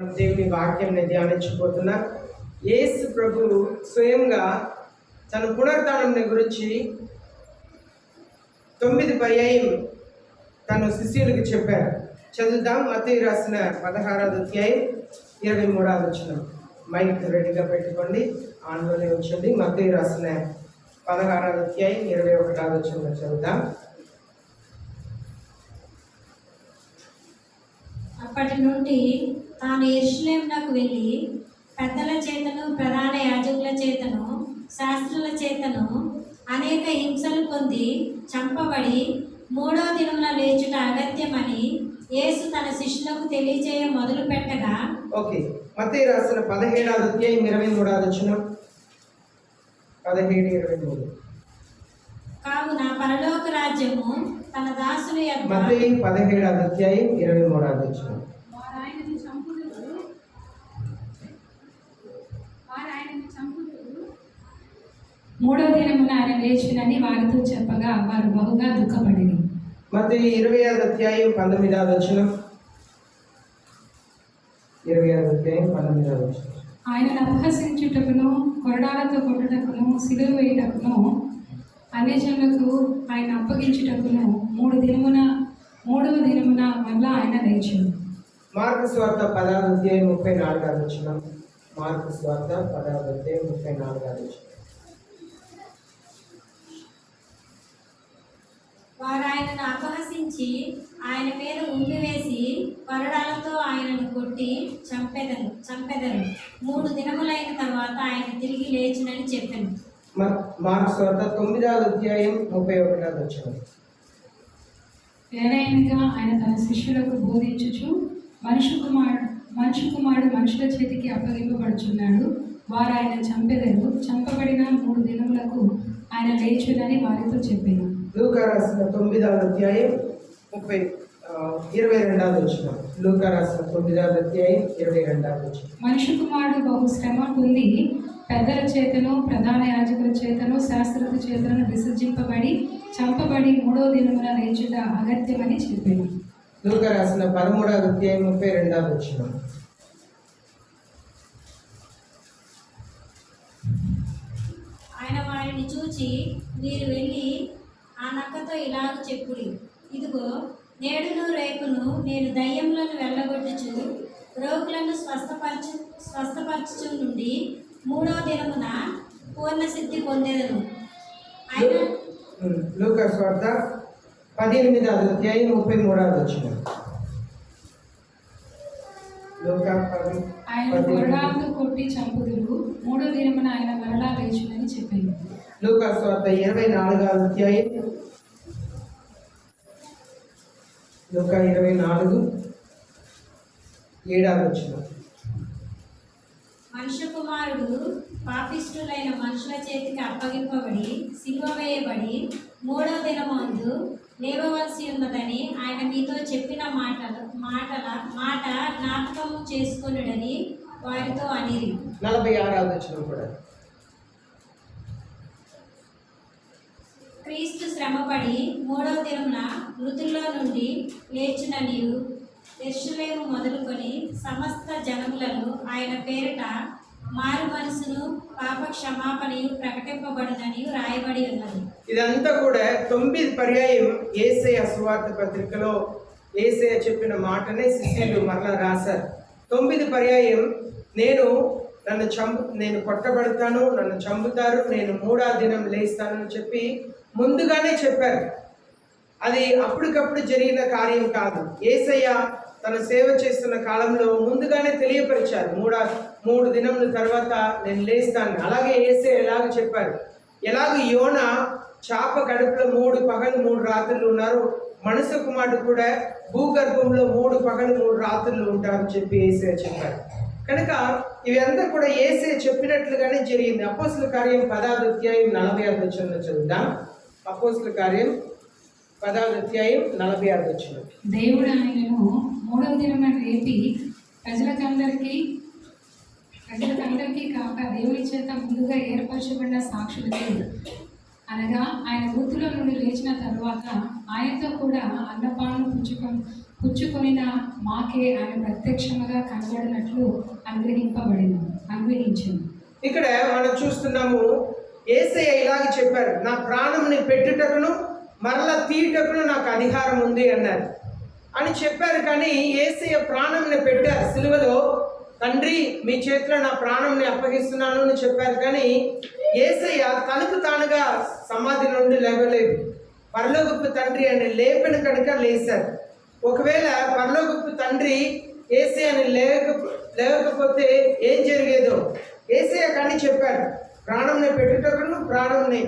దేవుని వాక్యం ధ్యానించబోతున్నా. యేసు ప్రభు స్వయంగా తన పునరుత్థానం గురించి 9 పర్యాయం తన శిష్యులకు చెప్పారు. చదువుదాం. మత్తయి రాసిన 16వ అధ్యాయం 23వ వచనం. మైక్ రెడీగా పెట్టుకోండి, ఆన్లోనే ఉంచండి. మత్తయి రాసిన 16వ అధ్యాయం 21వ వచనం చదువుదాం. అప్పటి నుండి తాను యెరూషలేమునకు వెళ్ళి పెద్దల చేతను ప్రధాన యాజకుల చేతను శాస్త్రుల చేతను అనేక హింసలు పొంది చంపబడి 3వ దినమున లేచుట అగత్యమని యేసు తన శిష్యులకు తెలియజేయ మొదలు పెట్టగా. ఓకే, మత్తయి రాసిన 17వ అధ్యాయం 23వ వచనం. 17:23. కావున పరలోక రాజ్యము తన దాసుని యొక్క మత్తయి 17వ అధ్యాయం 23వ వచనం. మూడో దినమున ఆయన లేచినని వారితో చెప్పగా వారు బహుగా దుఃఖపడిరి. మత్తయి 20వ అధ్యాయం 19వ వచనం. 20వ అధ్యాయం 19వ వచనం. ఆయనను అపహసించుటకును కొరడాలతో కొట్టుటకును సిలువ వేయుటకును అన్యజనులకు ఆయన అప్పగించుటకును మూడవ దినమున మళ్ళా ఆయన లేచాడు. మార్కు సువార్త 10వ అధ్యాయం 34వ వచనం. మార్కు సువార్త 10వ అధ్యాయం 34వ వచనం. వారు ఆయనను అపహసించి ఆయన మీద ఉమ్మివేసి కొరడాలతో ఆయనను కొట్టి చంపెదరు 3 దినములైన తర్వాత ఆయన తిరిగి లేచునని చెప్పాను. మార్కు సువార్త 9వ అధ్యాయం 31వ వచనం. ఏలయనగా ఆయన తన శిష్యులకు బోధించుచు మనుషు కుమారుడు మనుషుల చేతికి అప్పగింపబడుచున్నాడు, వారు ఆయన చంపెదరు, చంపబడిన 3 దినములకు ఆయన లేచునని వారితో చెప్పాను. లూకా రాసిన 9వ అధ్యాయం 22వ వచనం. లూకా రాసిన 9వ అధ్యాయం 22వ వచనం. మనుషు కుమారుడు బహు శ్రమ పొంది పెద్దల చేతను ప్రధాన యాజకుల చేతను శాస్త్రుల చేతను విసర్జింపబడి చంపబడి 3వ దినమున లేచుట అగత్యమని చెప్పాను. లూకా రాసిన 13వ అధ్యాయం 32వ వచనం. ఆయన వారిని చూచి, మీరు వెళ్ళి ఆ నక్కతో ఇలాగ చెప్పుడి, ఇదిగో నేడును రేపును నేను దయ్యములను వెళ్ళగొట్టుచు రోగులను స్వస్థపరచుచు నుండి 3వ దినమున పూర్ణ సిద్ధి పొందేదను. ఆయన లూకా సువార్త 18వ అధ్యాయం 33వ వచనం. లూకా ఆయన కొరడాలతో కొట్టి చంపుదురు, 3వ దినమున ఆయన మరలా లేచునని చెప్పాను. లూకా సువార్త 24వ అధ్యాయం. లూకా 24:7వ వచనం. మనుష్య కుమారుడు పాపిష్ఠులైన మనుషుల చేతికి అప్పగింపబడి సిలువ వేయబడి 3వ దినమందు లేవవలసి ఉన్నదని ఆయన మీతో చెప్పిన మాట జ్ఞాపకం చేసుకొనుడని వారితో అనిరి. 46వ వచనం కూడా. క్రీస్తు శ్రమపడి 3వ దినమున మృతుల్లో నుండి లేచుననియు యెరూషలేము మొదలుకొని సమస్త జనములను ఆయన పేరిట మారు మనసును పాప క్షమాపణయు ప్రకటింపబడునని రాయబడి ఉన్నది. ఇదంతా కూడా 9 పర్యాయం యేసయ్య సువార్త పత్రికలో యేసయ్య చెప్పిన మాటనే శిష్యులు మరలా రాశారు. 9 పర్యాయం నేను కొట్టబడతాను, నన్ను చంపుతారు, నేను 3వ దినం లేస్తానని చెప్పి ముందుగానే చెప్పారు. అది అప్పటికప్పుడు జరిగిన కార్యం కాదు. యేసయ్య తన సేవ చేస్తున్న కాలంలో ముందుగానే తెలియపరిచారు, 3 దినముల తర్వాత నేను లేస్తాను. అలాగే యేసయ్య ఎలాగ చెప్పారు, ఎలాగ యోన చాప కడుపులో 3 పగలు 3 రాత్రులు ఉన్నారు, మనుష్య కుమారుడు కూడా భూగర్భంలో 3 పగలు 3 రాత్రులు ఉంటారని చెప్పి యేసయ్య చెప్పారు. కనుక ఇవంతా కూడా యేసయ్య చెప్పినట్లుగానే జరిగింది. అపోస్తల కార్యం 10వ అధ్యాయం 40వ వచనంలో చదువుదాం. అపోస్తల కార్యం 10వ అధ్యాయం 40వ వచనం. దేవుడు ఆయనను 3వ దినమున లేపి ప్రజలకందరికీ కాక దేవుని చేత ముందుగా ఏర్పరచబడిన సాక్షులకి, అనగా ఆయన మృతుల నుండి లేచిన తరువాత ఆయనతో కూడా అన్నపానం పుచ్చుకొనిన మాకే ఆయన ప్రత్యక్షముగా కనబడినట్లు అనుగ్రహించను. ఇక్కడ మనం చూస్తున్నాము, యేసయ్య ఇలాగ చెప్పారు, నా ప్రాణంని పెట్టుటకును మరలా తీయుటకును నాకు అధికారం ఉంది అన్నారు అని చెప్పారు. కానీ యేసయ్య ప్రాణంని పెట్టారు సిలువలో. తండ్రి మీ చేతిలో నా ప్రాణంని అప్పగిస్తున్నాను అని చెప్పారు. కానీ యేసయ్య తనకు తానుగా సమాధి నుండి లేవలేదు. పరలోకపు తండ్రి అని లేపిన కనుక లేశారు. ఒకవేళ పరలోకపు తండ్రి యేసయ్యని లేకపోతే ఏం జరిగేదో యేసయ్య కానీ చెప్పారు, ప్రాణంని పెట్టుటకును ప్రాణంని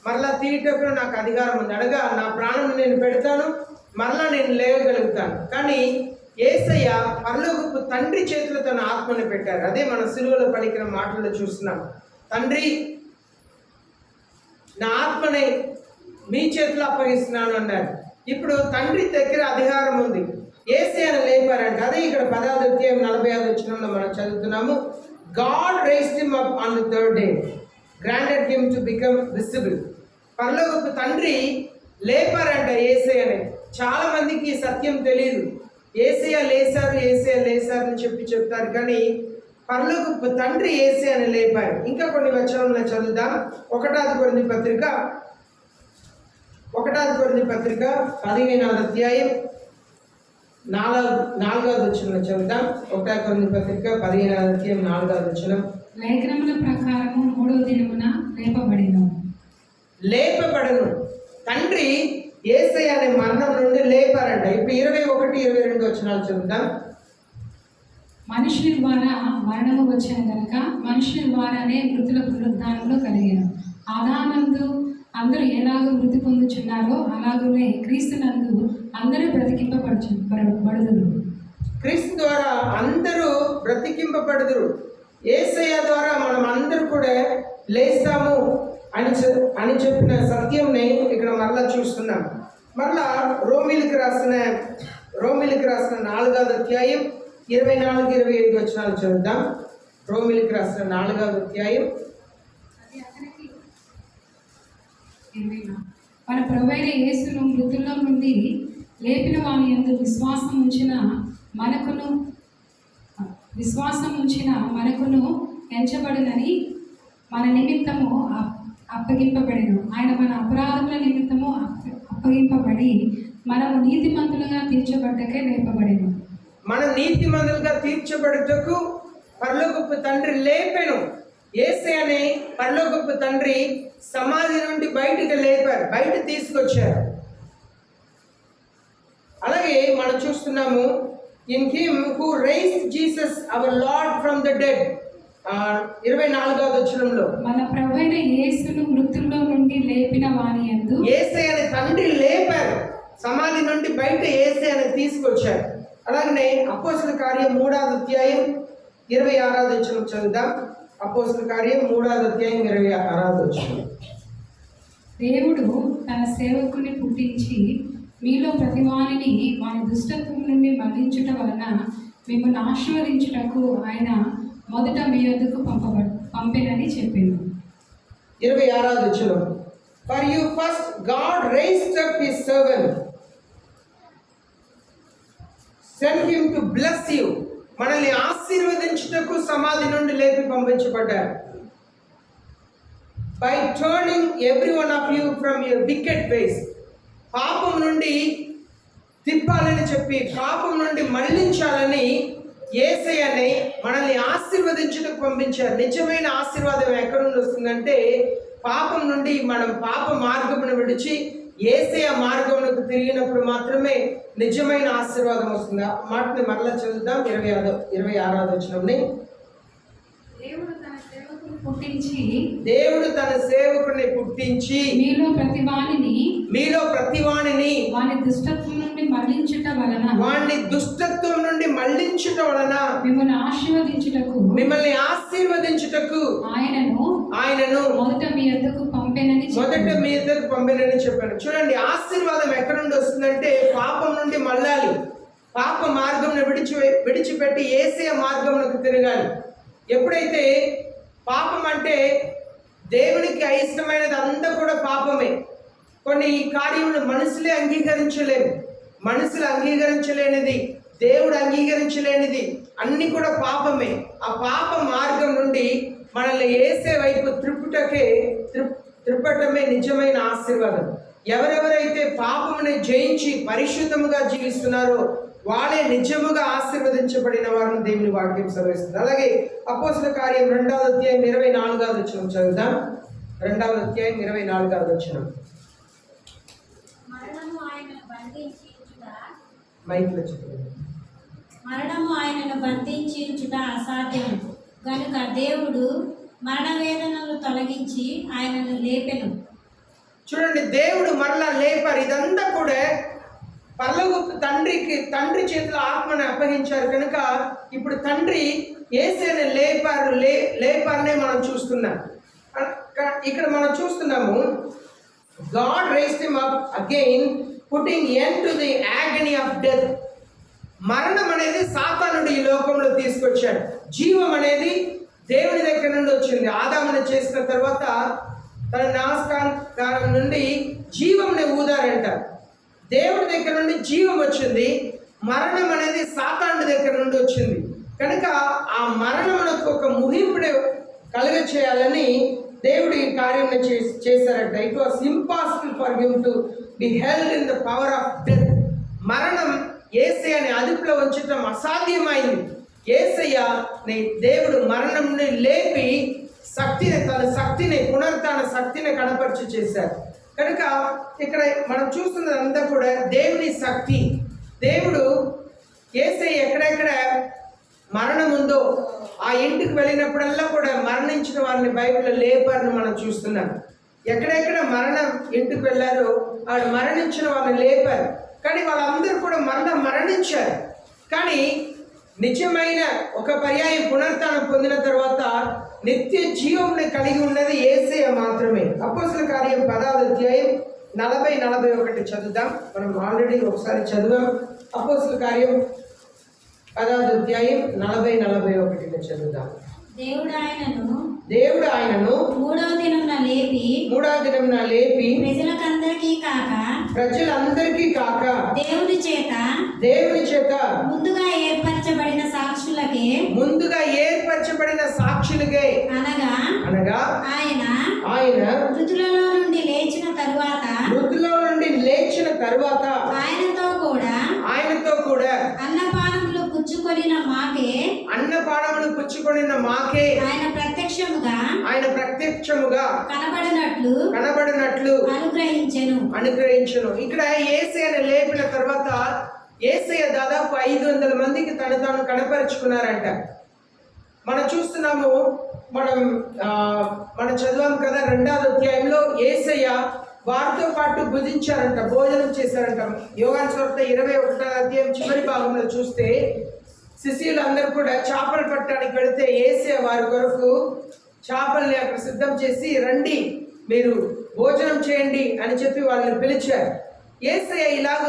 మరలా తీయుటకును నాకు అధికారం ఉంది. అనగా నా ప్రాణం నేను పెడతాను, మరలా నేను లేవగలుగుతాను. కానీ యేసయ్య పరలోకపు తండ్రి చేతిలో తన ఆత్మని పెట్టారు. అదే మన సిలువలో పలికిన మాటల్లో చూస్తున్నాం. తండ్రి నా ఆత్మని మీ చేతిలో అప్పగిస్తున్నాను అన్నారు. ఇప్పుడు తండ్రి దగ్గర అధికారం ఉంది. యేసయ్యను లేపారంట. అదే ఇక్కడ 10వ అధ్యాయం 45వ వచనంలో మనం చదువుతున్నాము. God raised him up on the third day, granted him to become visible. పరలోకపు తండ్రి లేపారంట యేసయ్యని. చాలా మందికి ఈ సత్యం తెలియదు. యేసయ్య లేశారు అని చెప్తారు. కానీ పరలోకపు తండ్రి యేసయ్యని లేపారు. ఇంకా కొన్ని వచనంలో చదువుదాం. 1వ కొరింథీ పత్రిక 15వ అధ్యాయం 4వ వచనంలో చదువుదాం. 1వ కొరింథీ పత్రిక 15వ అధ్యాయం 4వ వచనం. లేఖనముల ప్రకారము 3వ దినమున లేపబడను. తండ్రి యేసయ్య అనే మరణం నుండి లేపారంట. ఇప్పుడు 21, 22 వచనాలు చదువుదాం. మనుషుని ద్వారా మరణము వచ్చిన గనుక మనుషుని ద్వారానే మృతుల పునరుద్ధానములు కలిగాను. ఆదానందు అందరూ ఎలాగో మృతి పొందుచున్నారో అలాగనే క్రీస్తునందు అందరూ బ్రతికింపబడుదురు. క్రీస్తు ద్వారా అందరూ బ్రతికింపబడుదురు. యేసయ్య ద్వారా మనం అందరూ కూడా లేస్తాము అని చెప్పిన సత్యంని ఇక్కడ మరలా చూస్తున్నాం. మరలా రోమిలికి రాసిన 4వ అధ్యాయం 24, 25 వచనాలు చదువుదాం. రోమిలికి రాసిన 4వ అధ్యాయం. మన ప్రభువైన యేసును మృతుల్లో నుండి లేపిన వాని యందు విశ్వాసం ఉంచిన మనకును ఎంచబడినని మన నిమిత్తము అప్పగింపబడెను. ఆయన మన అపరాధముల నిమిత్తము అప్పగింపబడి మనము నీతిమంతులుగా తీర్చబడ్డకే లేపబడెను. మన నీతిమంతులుగా తీర్చబడుటకు పరలోకపు తండ్రి లేపెను. యేసయ్యని పరలోకపు తండ్రి సమాధి నుండి బయటికి లేపారు, బయట తీసుకొచ్చారు. అలాగే మనం చూస్తున్నాము, in him who raised Jesus our Lord from the dead, 24వ వచనంలో మన ప్రభువైన యేసును మృతుల్లో నుండి లేపిన వాని యందు యేసయ్యని తండ్రి లేపారు, సమాధి నుండి బయట యేసయ్యని తీసుకొచ్చారు. అలాగనే అపోస్తల కార్యం 3వ అధ్యాయం 26వ వచనం చదువుదాం. అపోస్తల కార్యం 3వ అధ్యాయం 26వ వచనం. దేవుడు తన సేవకుని పుట్టించి మీలో ప్రతివానిని వాని దుష్టత్వం నుండి మళ్లించుట వలన మిమ్మల్ని ఆశీర్వదించుటకు ఆయన మొదట మీ యొద్దకు పంపెనని చెప్పింది. 26వ వచనం. For you first God raised up his servant, sent him to bless you. మనల్ని ఆశీర్వదించుటకు సమాధి నుండి లేపి పంపించబడ్డారు. By turning every one of you from your wicked ways. పాపం నుండి తిప్పాలని చెప్పి, పాపం నుండి మళ్ళించాలని యేసయ్యని మనల్ని ఆశీర్వదించుటకు పంపించారు. నిజమైన ఆశీర్వాదం ఎక్కడి నుండి వస్తుందంటే, పాపం నుండి మనం పాప మార్గమును విడిచి యేసయ్య మార్గమునకు తిరిగినప్పుడు మాత్రమే నిజమైన ఆశీర్వాదం వస్తుంది. ఆ మాటని మరలా చదువుదాం. 26వ వచనంని. దేవుడు తన సేవకుని పుట్టించి మీలో ప్రతివానిని వాని దుష్టత్వం నుండి మళ్లించుట వలన మిమ్మల్ని ఆశీర్వదించుటకు ఆయనను మొదట మీ యొద్దకు పంపెనని చెప్పాడు. చూడండి, ఆశీర్వాదం ఎక్కడి నుండి వస్తుందంటే పాపం నుండి మళ్ళాలి, పాప మార్గంను విడిచిపెట్టి యేసయ్య మార్గమునకు తిరగాలి. ఎప్పుడైతే పాపం అంటే దేవునికి అయిష్టమైనది అంతా కూడా పాపమే. కొన్ని కార్యములు మనుషులే అంగీకరించలేరు. మనుషులు అంగీకరించలేనిది, దేవుడు అంగీకరించలేనిది అన్ని కూడా పాపమే. ఆ పాప మార్గం నుండి మనల్ని యేసే వైపు త్రిప్పటమే నిజమైన ఆశీర్వాదం. ఎవరెవరైతే పాపముని జయించి పరిశుద్ధముగా జీవిస్తున్నారో వాళ్ళే నిజముగా ఆశీర్వదించబడిన వారిని దేవుని వాక్యం సెలవిస్తుంది. అలాగే అపోస్తల కార్యం 2వ అధ్యాయం 24వ వచనం చదువుదాం. 2వ అధ్యాయం 24వ వచనం. మరణము ఆయనను బంధించుట మైక్లో చెప్పండి. మరణము ఆయనను బంధించుట అసాధ్యం గనుక దేవుడు మరణ వేదనలు తొలగించి ఆయనను లేపెను. చూడండి, దేవుడు మరలా లేపారు. ఇదంతా కూడా పరలోకపు తండ్రి చేతిలో ఆత్మని అప్పగించారు కనుక ఇప్పుడు తండ్రి యేసేని లేపారనే మనం చూస్తున్నాం. ఇక్కడ మనం చూస్తున్నాము, God raised him up again, putting end to the agony of death. మరణం అనేది సాతానుడు ఈ లోకంలో తీసుకొచ్చాడు. జీవం అనేది దేవుని దగ్గర నుండి వచ్చింది. ఆదాముని చేసిన తర్వాత తన నామస్కారం నుండి జీవంని ఊదారంట. దేవుడి దగ్గర నుండి జీవం వచ్చింది. మరణం అనేది సాతానుడి దగ్గర నుండి వచ్చింది కనుక ఆ మరణమునకు ఒక ముగింపుని కలుగ చేయాలని దేవుడు ఈ కార్యం చేశారంట. It was impossible for him to be held in the power of death. మరణం యేసయ్యని అదుపులో ఉంచడం అసాధ్యమైంది. యేసయ్యని దేవుడు మరణంని లేపి తన శక్తిని పునరుత్థాన శక్తిని కనపరిచి చేశారు కనుక ఇక్కడ మనం చూస్తున్నదంతా కూడా దేవుని శక్తి. దేవుడు యేసయ్య ఎక్కడెక్కడ మరణం ఉందో ఆ ఇంటికి వెళ్ళినప్పుడల్లా కూడా మరణించిన వారిని బైబిల్లో లేపారని మనం చూస్తున్నాం. ఎక్కడెక్కడ మరణం ఇంటికి వెళ్ళారో ఆడ మరణించిన వారిని లేపారు. కానీ వాళ్ళందరూ కూడా మరణించారు. కానీ నిజమైన ఒక పర్యాయం పునరుత్థానం పొందిన తర్వాత నిత్య జీవంని కలిగి ఉన్నది యేసయ్య మాత్రమే. అపోస్తల కార్యం 10వ అధ్యాయం 40-41 చదువుదాం. మనం ఆల్రెడీ ఒకసారి చదివాం. అపోస్తల కార్యం 10వ అధ్యాయం 40-41 చదువుదాం. దేవుడు ఆయనను మూడవ దినమున లేపి ప్రజలందరికీ కాక దేవుని చేత ముందుగా ఏర్పరచబడిన సాక్షులకే అనగా ఆయన మృతులలో నుండి లేచిన తరువాత ఆయనతో కూడా అన్నపానములు పుచ్చుకొనిన మాకే ఆయన ప్రత్యక్షముగా కనబడినట్లు అనుగ్రహించెను. ఇక్కడ యేసయ్యను లేపిన తర్వాత యేసయ్య దాదాపు 500 మందికి తాను కనపరుచుకున్నారంట. మనం చూస్తున్నాము, మనం చదివాం కదా 2వ అధ్యాయంలో యేసయ్య వారితో పాటు భుజించారంట, భోజనం చేశారంట. యోహాను సువార్త 21వ అధ్యాయం చివరి భాగంలో చూస్తే శిష్యులు అందరూ కూడా చేపలు పట్టడానికి వెళితే యేసయ్య వారి కొరకు చేపల్ని అక్కడ సిద్ధం చేసి, రండి మీరు భోజనం చేయండి అని చెప్పి వాళ్ళని పిలిచారు. యేసయ్య ఇలాగ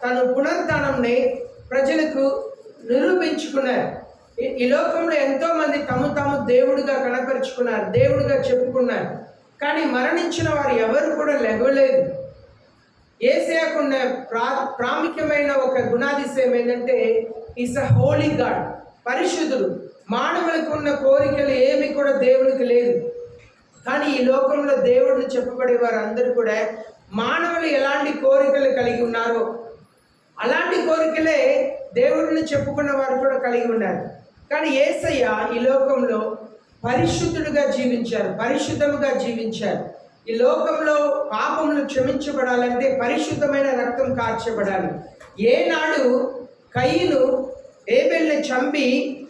తను పునరుత్థానంని ప్రజలకు నిరూపించుకున్నారు. ఈ లోకంలో ఎంతో మంది తాము దేవుడిగా కనపరుచుకున్నారు, దేవుడిగా చెప్పుకున్నారు. కానీ మరణించిన వారు ఎవరు కూడా లెగలేదు. యేసయ్యకున్న ప్రాముఖ్యమైన ఒక గుణాదిశయం ఏంటంటే ఈస్ అ హోలీ గాడ్, పరిశుద్ధుడు. మానవులకు ఉన్న కోరికలు ఏమి కూడా దేవుడికి లేదు. కానీ ఈ లోకంలో దేవుడిని చెప్పబడే వారందరూ కూడా మానవులు ఎలాంటి కోరికలు కలిగి ఉన్నారో అలాంటి కోరికలే దేవుడిని చెప్పుకున్న వారు కూడా కలిగి ఉన్నారు. కానీ యేసయ్య ఈ లోకంలో పరిశుద్ధుడుగా జీవించారు, పరిశుద్ధముగా జీవించారు. ఈ లోకంలో పాపములు క్షమించబడాలంటే పరిశుద్ధమైన రక్తం కార్చబడాలి. ఏనాడు కయీను ఏబెల్ని చంపి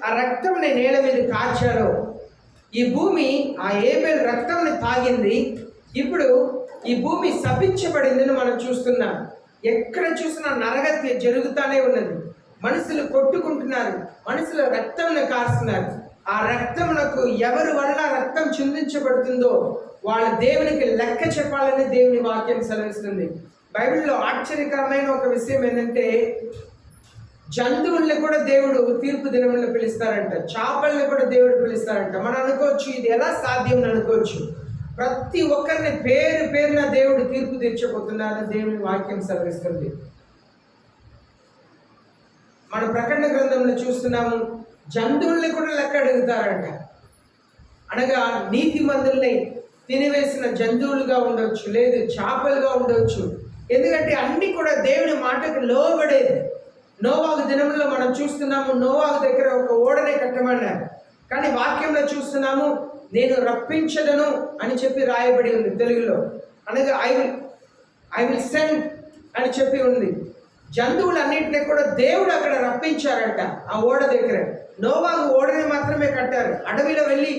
ఆ రక్తంని నేల మీద కార్చారో ఈ భూమి ఆ ఏబెల్ రక్తంని తాగింది. ఇప్పుడు ఈ భూమి శపించబడిందని మనం చూస్తున్నాం. ఎక్కడ చూసినా నరగతి జరుగుతూనే ఉన్నది. మనుషులు కొట్టుకుంటున్నారు, మనుషులు రక్తంని కారుస్తున్నారు. ఆ రక్తమునకు ఎవరి వల్ల రక్తం చిందించబడుతుందో వాళ్ళ దేవునికి లెక్క చెప్పాలని దేవుని వాక్యం సెలవిస్తుంది. బైబిల్లో ఆశ్చర్యకరమైన ఒక విషయం ఏంటంటే జంతువుల్ని కూడా దేవుడు తీర్పు దినములను పిలుస్తారంట, చేపల్ని కూడా దేవుడు పిలుస్తారంట. మనం అనుకోవచ్చు ఇది ఎలా సాధ్యం అనుకోవచ్చు. ప్రతి ఒక్కరిని పేరున దేవుడు తీర్పు తీర్చబోతున్నారని దేవుని వాక్యం సెలవిస్తుంది. మన ప్రకటన గ్రంథంలో చూస్తున్నాము, జంతువుల్ని కూడా లెక్క అడుగుతారంట. అనగా నీతిమంతుల్ని తినివేసిన జంతువులుగా ఉండొచ్చు, లేదు చేపలుగా ఉండొచ్చు. ఎందుకంటే అన్ని కూడా దేవుని మాటకు లోబడేది. నోవాహు దినంలో మనం చూస్తున్నాము, నోవాహు దగ్గర ఒక ఓడనే కట్టమన్నారు. కానీ వాక్యంలో చూస్తున్నాము, నేను రప్పించదను అని చెప్పి రాయబడి ఉంది తెలుగులో. అనగా ఐ విల్ సెండ్ అని చెప్పి ఉంది. జంతువులన్నింటినీ కూడా దేవుడు అక్కడ రప్పించారంట ఆ ఓడ దగ్గర. నోవాహు ఓడని మాత్రమే కట్టారు. అడవిలో వెళ్ళి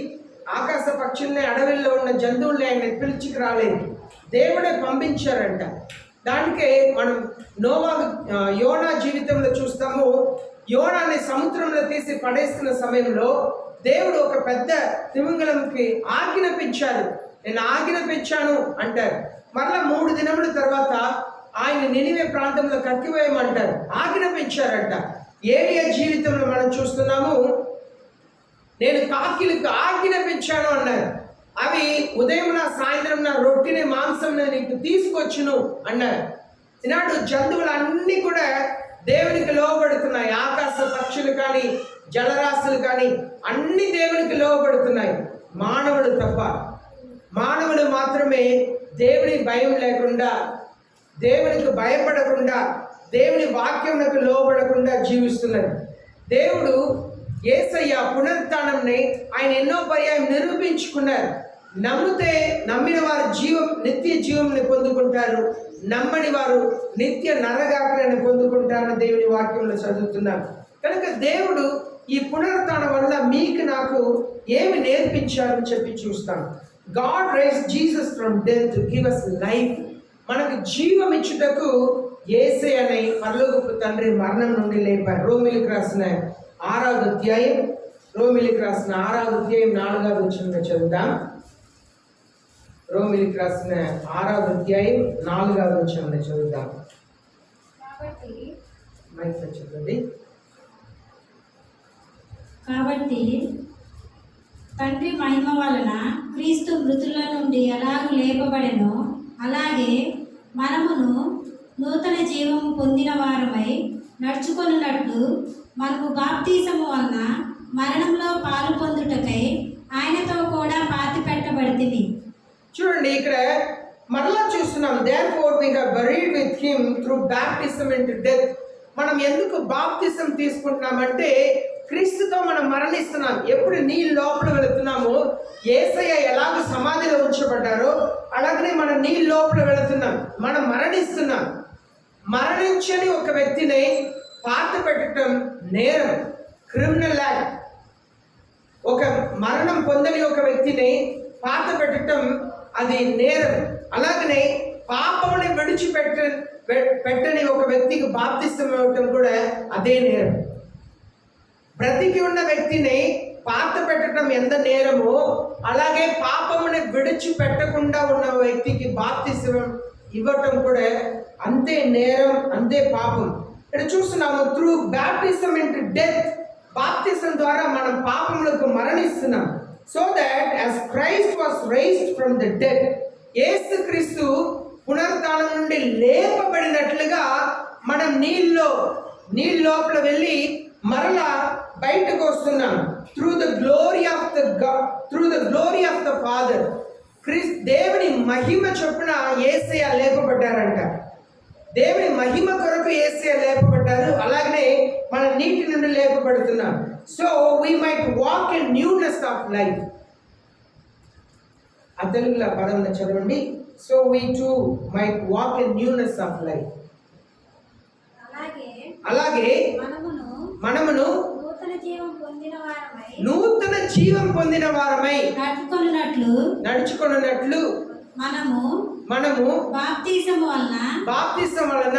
ఆకాశ పక్షుల్ని, అడవిలో ఉన్న జంతువుల్ని ఆయన పిలిచికి రాలేదు, దేవుడే పంపించారంట. దానికే మనం యోనా జీవితంలో చూస్తాము. యోనాని సముద్రంలో తీసి పడేస్తున్న సమయంలో దేవుడు ఒక పెద్ద తిమింగలంకి ఆజ్ఞాపించారు. నేను ఆజ్ఞాపించాను అంటారు. మరలా 3 దినముల తర్వాత ఆయన నినివే ప్రాంతంలో కక్కివేయమంటారు, ఆజ్ఞాపించారంట. ఏలియా జీవితంలో మనం చూస్తున్నాము, నేను కాకిలకు ఆజ్ఞాపించాను అన్నారు. అవి ఉదయం సాయంత్రం నా రొట్టిని మాంసం నీకు తీసుకొచ్చును అన్నారు. ఈనాడు జంతువులన్నీ కూడా దేవునికి లోబడుతున్నాయి. ఆకాశ పక్షులు కానీ, జలరాశులు కానీ అన్ని దేవునికి లోబడుతున్నాయి. మానవుడు తప్ప. మానవుడు మాత్రమే దేవుని భయం లేకుండా, దేవునికి భయపడకుండా, దేవుని వాక్యమునకు లోబడకుండా జీవిస్తున్నారు. దేవుడు యేసయ్య పునరుత్థానంని ఆయన ఎన్నో పర్యాయం నిరూపించుకున్నారు. నమ్మిన వారు నిత్య జీవంని పొందుకుంటారు, నమ్మని వారు నిత్య నరగాగ్రని పొందుకుంటారని దేవుని వాక్యంలో చదువుతున్నారు. కనుక దేవుడు ఈ పునరుత్థానం వల్ల మీకు నాకు ఏమి నేర్పించారని చెప్పి చూస్తాం. God raised Jesus from death to give us life. మనకు జీవం ఇచ్చుటకు యేసే అనే పరలోకపు తండ్రి మరణం నుండి లేపారు. రోమిలికి రాసిన 6వ అధ్యాయం 4వ వచనంలో చదువుదాం. రోమిలికి రాసిన 6వ అధ్యాయం 4వ వచనంలో చదువుదాం. కాబట్టి తండ్రి మహిమ వలన క్రీస్తు మృతుల నుండి ఎలాగూ లేపబడెనో అలాగే మనమును నూతన జీవము పొందిన వారమై నడుచుకొనున్నట్లు మనకు బాప్తీసము వలన మరణంలో పాలు పొందుటకై ఆయనతో కూడా పాతి పెట్టబడితిమి. చూడండి, ఇక్కడ మరలా చూస్తున్నాం, therefore we have buried with him through baptism into death. మనం ఎందుకు బాప్తిసం తీసుకుంటున్నామంటే క్రీస్తుతో మనం మరణిస్తున్నాం. ఎప్పుడు నీ లోపల వెళుతున్నామో, యేసయ్య ఎలాగ సమాధిలో ఉంచబడ్డారో అలాగనే మనం నీ లోపల వెళుతున్నాం, మనం మరణిస్తున్నాం. మరణించని ఒక వ్యక్తిని పాత పెట్టడం నేరం, క్రిమినల్ యాక్ట్. ఒక మరణం పొందని ఒక వ్యక్తిని పాత పెట్టడం అది నేరం. అలాగనే పాపముని పెట్టని ఒక వ్యక్తికి బాప్తిసం ఇవ్వటం కూడా అదే నేరం. బ్రతికి ఉన్న వ్యక్తిని పాత పెట్టడం ఎంత నేరమో అలాగే పాపముని విడిచిపెట్టకుండా ఉన్న వ్యక్తికి బాప్తిసం ఇవ్వటం కూడా అంతే నేరం, అంతే పాపం. ఇక్కడ చూస్తున్నాము, త్రూ బ్యాప్టిజం ఇంటు డెత్, బాప్తిసం ద్వారా మనం పాపములకు మరణిస్తున్నాం. So that as Christ was raised from the death, యేసుక్రీస్తు పునరుత్థానం నుండి లేపబడినట్లుగా మనం నీళ్ళలోపల వెళ్ళి మరలా బయటకు వస్తున్నాం. Through the glory of the father. దేవుని మహిమ చొప్పున యేసయ్య లేపబడ్డారంట. దేవుని మహిమ కొరకు యేసయ్య లేపబడ్డారు. అలాగనే మన నీటి నుండి లేపబడుతున్నాం. So we might walk in newness of life. ఆ తెలుగులో పదం చదవండి. So we to might walk in newness of life. అలాగే మనమును నూతన జీవం పొందిన వారమై నడుచుకొనున్నట్లు మనము బాప్తిసం వలన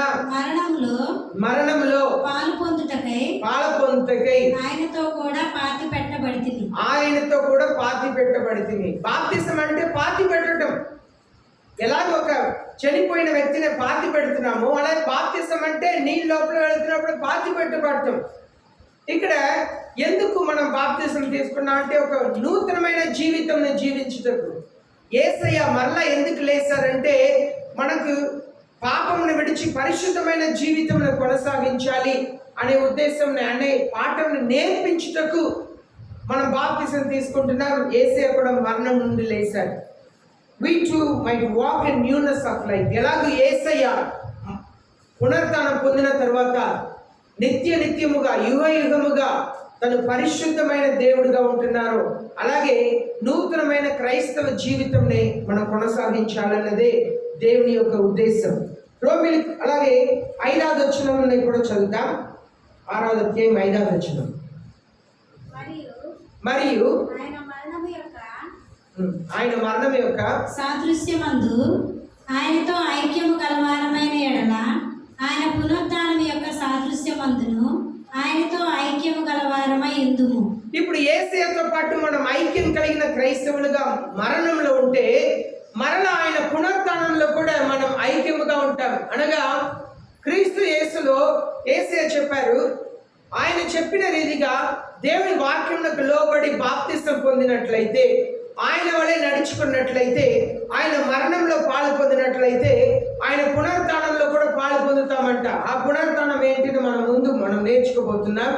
మరణంలో పాలు పొందుటకై ఆయనతో కూడా పాతి పెట్టబడితిమి. బాప్తిసం అంటే పాతి పెట్టడం. ఎలాగ ఒక చనిపోయిన వ్యక్తిని పాతి పెడుతున్నాము, అలాగే బాప్తిసం అంటే నీళ్ళ లోపల వెళుతున్నప్పుడు పాతి పెట్టబడతాం. ఇక్కడ ఎందుకు మనం బాప్తిసం తీసుకున్నాం అంటే ఒక నూతనమైన జీవితం జీవించుటకు. యేసయ్య మరలా ఎందుకు లేసారంటే మనకు పాపమును విడిచి పరిశుద్ధమైన జీవితంలో కొనసాగించాలి అనే ఉద్దేశం అనే పాఠం నేర్పించుటకు మనం బాప్తిసం తీసుకుంటున్నాం. యేసయ్య కూడా మరణం నుండి లేచాడు. We too might walk in newness of life. ఎలాగో యేసయ్య పునరుత్థానం పొందిన తర్వాత నిత్యముగా యుగముగా తను పరిశుద్ధమైన దేవుడిగా ఉంటున్నారు. అలాగే నూతనమైన క్రైస్తవ జీవితంని మనం కొనసాగించాలన్నదే దేవుని యొక్క ఉద్దేశం. రోమిలి అలాగే 5వ వచనం కూడా చదువుతాం. 6వ అధ్యాయం 5వ వచనం. మరియు ఆయన మరణం యొక్క సాదృశ్యమందు ఆయనతో ఐక్యము గలవారమైన ఎడల ఆయన పునరుత్థానం యొక్క సాదృశ్యమందును ఆయనతో ఐక్యము గలవారమై ఉందుము. ఇప్పుడు యేసయ్యతో పాటు మనం ఐక్యం కలిగిన క్రైస్తవులుగా మరణంలో ఉంటే మరలా ఆయన పునరుత్థానంలో కూడా మనం ఐక్యముగా ఉంటాం. అనగా క్రీస్తు యేసులో యేసయ్య చెప్పారు, ఆయన చెప్పిన రీతిగా దేవుని వాక్యమునకు లోబడి బాప్తిసం పొందినట్లయితే, ఆయన వలె నడుచుకున్నట్లయితే, ఆయన మరణంలో పాలు పొందినట్లయితే ఆయన పునరుత్థానంలో కూడా పాలు పొందుతామంట. ఆ పునరుత్థానం ఏంటిని మనం నేర్చుకోబోతున్నాం.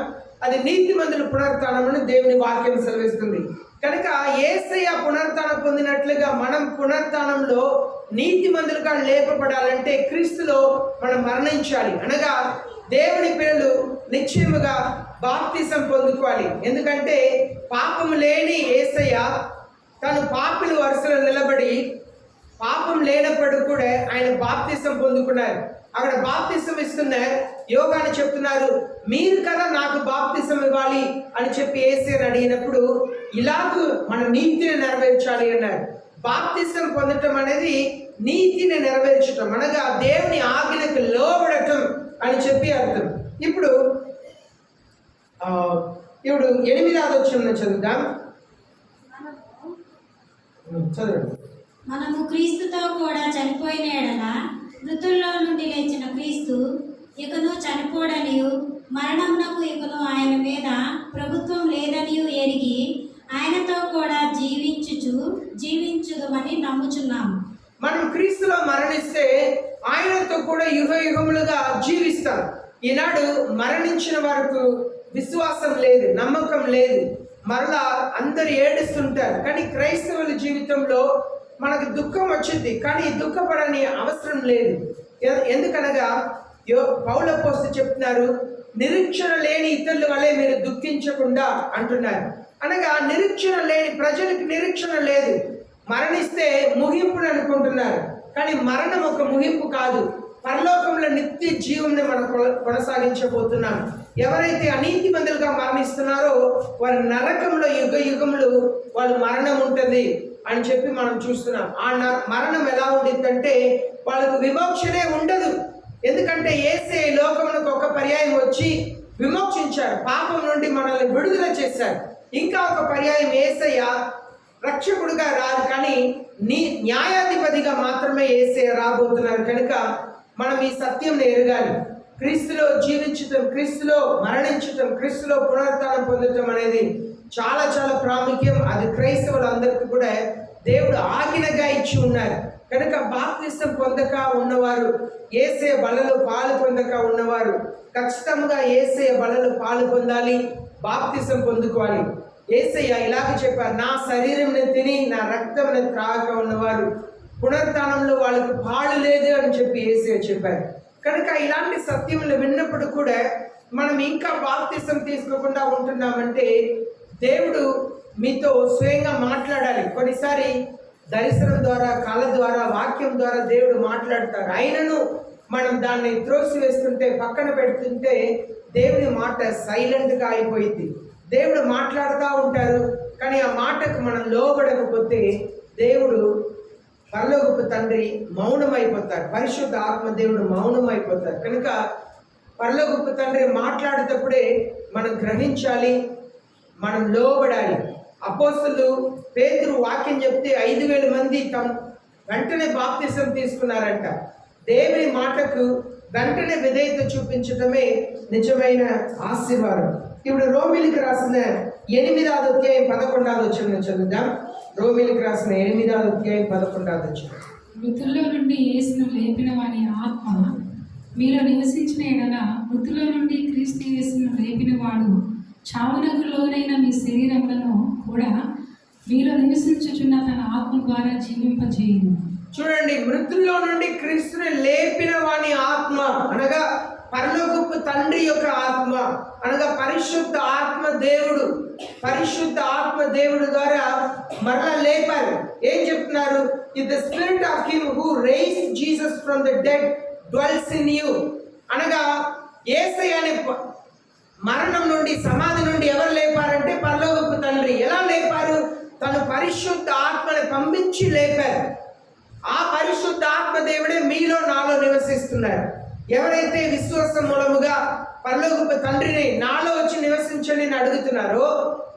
అది నీతిమంతుల పునరుత్థానం అని దేవుని వాక్యం సెలవిస్తుంది. కనుక యేసయ్య పునరుత్థానం పొందినట్లుగా మనం పునరుత్థానంలో నీతిమంతులుగా లేపబడాలంటే క్రీస్తులో మనం మరణించాలి. అనగా దేవుని పిల్లలు నిశ్చయముగా బాప్తిసం పొందుకోవాలి. ఎందుకంటే పాపము లేని యేసయ్య తను పాపుల వరుసలో నిలబడి పాపం లేనప్పుడు కూడా ఆయన బాప్తిసం పొందుకున్నారు. అక్కడ బాప్తిసం ఇస్తున్నారు. యోగాన్ని చెప్తున్నారు, మీరు కదా నాకు బాప్తిసం ఇవ్వాలి అని చెప్పి యేసయ్యను అడిగినప్పుడు ఇలాగూ మన నీతిని నెరవేర్చాలి అన్నారు. బాప్తిసం పొందటం అనేది నీతిని నెరవేర్చటం, అనగా దేవుని ఆజ్ఞకు లోబడటం అని చెప్పి అర్థం. ఇప్పుడు 8వ వచనం చదువుదాం. చదవండి. మనము క్రీస్తుతో కూడా చనిపోయిన ఎడల మృతుల్లో నుండి లేచిన క్రీస్తు ఇకను చనిపోడనియు మరణమునకు ఇకను ఆయన మీద ప్రభుత్వం లేదనియు ఎరిగి ఆయనతో కూడా జీవించుదుమని నమ్ముచున్నాము. మనం క్రీస్తులో మరణిస్తే ఆయనతో కూడా యుగములుగా జీవిస్తాం. ఈనాడు మరణించిన వారికి విశ్వాసం లేదు, నమ్మకం లేదు, మరలా అందరు ఏడుస్తుంటారు. కానీ క్రైస్తవుల జీవితంలో మనకు దుఃఖం వచ్చింది, కానీ దుఃఖపడని అవసరం లేదు. ఎందుకనగా పౌలు అపోస్తలుడు చెప్తున్నారు, నిరీక్షణ లేని ఇతరుల వలె మీరు దుఃఖించకుండా అంటున్నారు. అనగా నిరీక్షణ లేని ప్రజలకు నిరీక్షణ లేదు. మరణిస్తే ముగింపుని అనుకుంటున్నారు, కానీ మరణం ఒక ముగింపు కాదు. పరలోకంలో నిత్య జీవంని మనం కొనసాగించబోతున్నాం. ఎవరైతే అనీతిమంతులుగా మరణిస్తున్నారో వారి నరకంలో యుగములు వాళ్ళు మరణం ఉంటుంది అని చెప్పి మనం చూస్తున్నాం. ఆ మరణం ఎలా ఉండిద్దంటే వాళ్ళకు విమోక్షనే ఉండదు. ఎందుకంటే యేసయ్య లోకమునకు ఒక పర్యాయం వచ్చి విమోక్షించారు, పాపం నుండి మనల్ని విడుదల చేశారు. ఇంకా ఒక పర్యాయం యేసయ్య రక్షకుడుగా రాదు, కానీ న్యాయాధిపతిగా మాత్రమే యేసయ్య రాబోతున్నారు. కనుక మనం ఈ సత్యం ఎరగాలి. క్రీస్తులో జీవించటం, క్రీస్తులో మరణించటం, క్రీస్తులో పునరుత్థానం పొందటం అనేది చాలా చాలా ప్రాముఖ్యం. అది క్రైస్తవులందరికీ కూడా దేవుడు ఆజ్ఞగా ఇచ్చి ఉన్నారు. కనుక బాప్తిసం పొందక ఉన్నవారు, యేసయ్య బలలో పాలు పొందక ఉన్నవారు ఖచ్చితంగా యేసయ్య బలలో పాలు పొందాలి, బాప్తిసం పొందుకోవాలి. యేసయ్య ఇలాగ చెప్పారు, నా శరీరంని తిని నా రక్తంని త్రాగక ఉన్నవారు పునరుత్థానంలో వాళ్ళకు పాలు లేదు అని చెప్పి యేసయ్య చెప్పారు. కనుక ఇలాంటి సత్యములు విన్నప్పుడు కూడా మనం ఇంకా బాప్తిసం తీసుకోకుండా ఉంటున్నామంటే దేవుడు మీతో స్వయంగా మాట్లాడాలి. కొన్నిసారి దర్శనం ద్వారా, కళ ద్వారా, వాక్యం ద్వారా దేవుడు మాట్లాడతారు. అయినను మనం దాన్ని త్రోసివేస్తుంటే, పక్కన పెడుతుంటే దేవుని మాట సైలెంట్గా అయిపోయింది. దేవుడు మాట్లాడుతూ ఉంటారు, కానీ ఆ మాటకు మనం లోబడకపోతే దేవుడు పరలోకపు తండ్రి మౌనమైపోతారు, పరిశుద్ధ ఆత్మ దేవుడు మౌనమైపోతారు. కనుక పరలోకపు తండ్రి మాట్లాడేటప్పుడే మనం గ్రహించాలి, మనం లోబడాలి. అపోస్తలులు పేతురు వాక్యం చెప్తే 5,000 మంది వెంటనే బాప్తిసం తీసుకున్నారంట. దేవుని మాటకు వెంటనే విధేయత చూపించటమే నిజమైన ఆశీర్వాదం. ఇప్పుడు రోమిలికి రాసిన 8వ అధ్యాయం 11వ వచనం చదువుదాం. రోమిలికి రాసిన 8వ అధ్యాయం 11వ వచనం. మృతుల్లో నుండి యేసును లేపిన వాని ఆత్మ మీలో నివసించిన ఎడల మృతుల నుండి క్రీస్తు యేసును లేపిన వాడు చావునకు లోనైన మీ శరీరములను కూడా మీలో నివసించుచున్న తన ఆత్మ ద్వారా జీవింపజేయును. చూడండి, మృతుల్లో నుండి క్రీస్తుని లేపిన వాని ఆత్మ అనగా పరలోకపు తండ్రి యొక్క ఆత్మ అనగా పరిశుద్ధ ఆత్మ దేవుడు, పరిశుద్ధ ఆత్మ దేవుడు ద్వారా మరలా లేపారు. ఏం చెప్తున్నారు? If the spirit of him who raised Jesus from the dead dwells in you అనగా యేసయ్య అనే మరణం నుండి, సమాధి నుండి ఎవరు లేపారంటే పరలోకపు తండ్రి. ఎలా లేపారు? తను పరిశుద్ధ ఆత్మని పంపించి లేపారు. ఆ పరిశుద్ధ ఆత్మ దేవుడే మీలో నాలో నివసిస్తున్నారు. ఎవరైతే విశ్వాసం మూలముగా పరలోకపు తండ్రిని నాలో వచ్చి నివసించండి అని అడుగుతున్నారో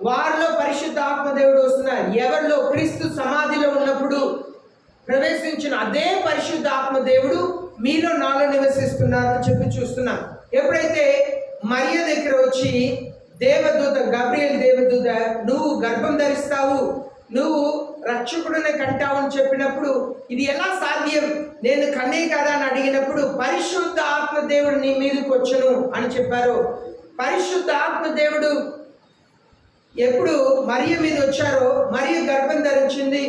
వారిలో పరిశుద్ధ ఆత్మ దేవుడు వస్తున్నారు. ఎవరిలో? క్రీస్తు సమాధిలో ఉన్నప్పుడు ప్రవేశించిన అదే పరిశుద్ధ ఆత్మ దేవుడు మీలో నాలో నివసిస్తున్నారు అని చెప్పి చూస్తున్నాం. ఎప్పుడైతే మరియ దగ్గర వచ్చి దేవదూత గబ్రియల్ దేవదూత నువ్వు గర్భం ధరిస్తావు, నువ్వు రక్షకుడిని కంటావు అని చెప్పినప్పుడు ఇది ఎలా సాధ్యం, నేను కన్నే కదా అని అడిగినప్పుడు పరిశుద్ధ ఆత్మ దేవుడు నీ మీదకి వచ్చును అని చెప్పారు. పరిశుద్ధ ఆత్మ దేవుడు ఎప్పుడు మరియ మీద వచ్చారో మరియ గర్భం ధరించింది,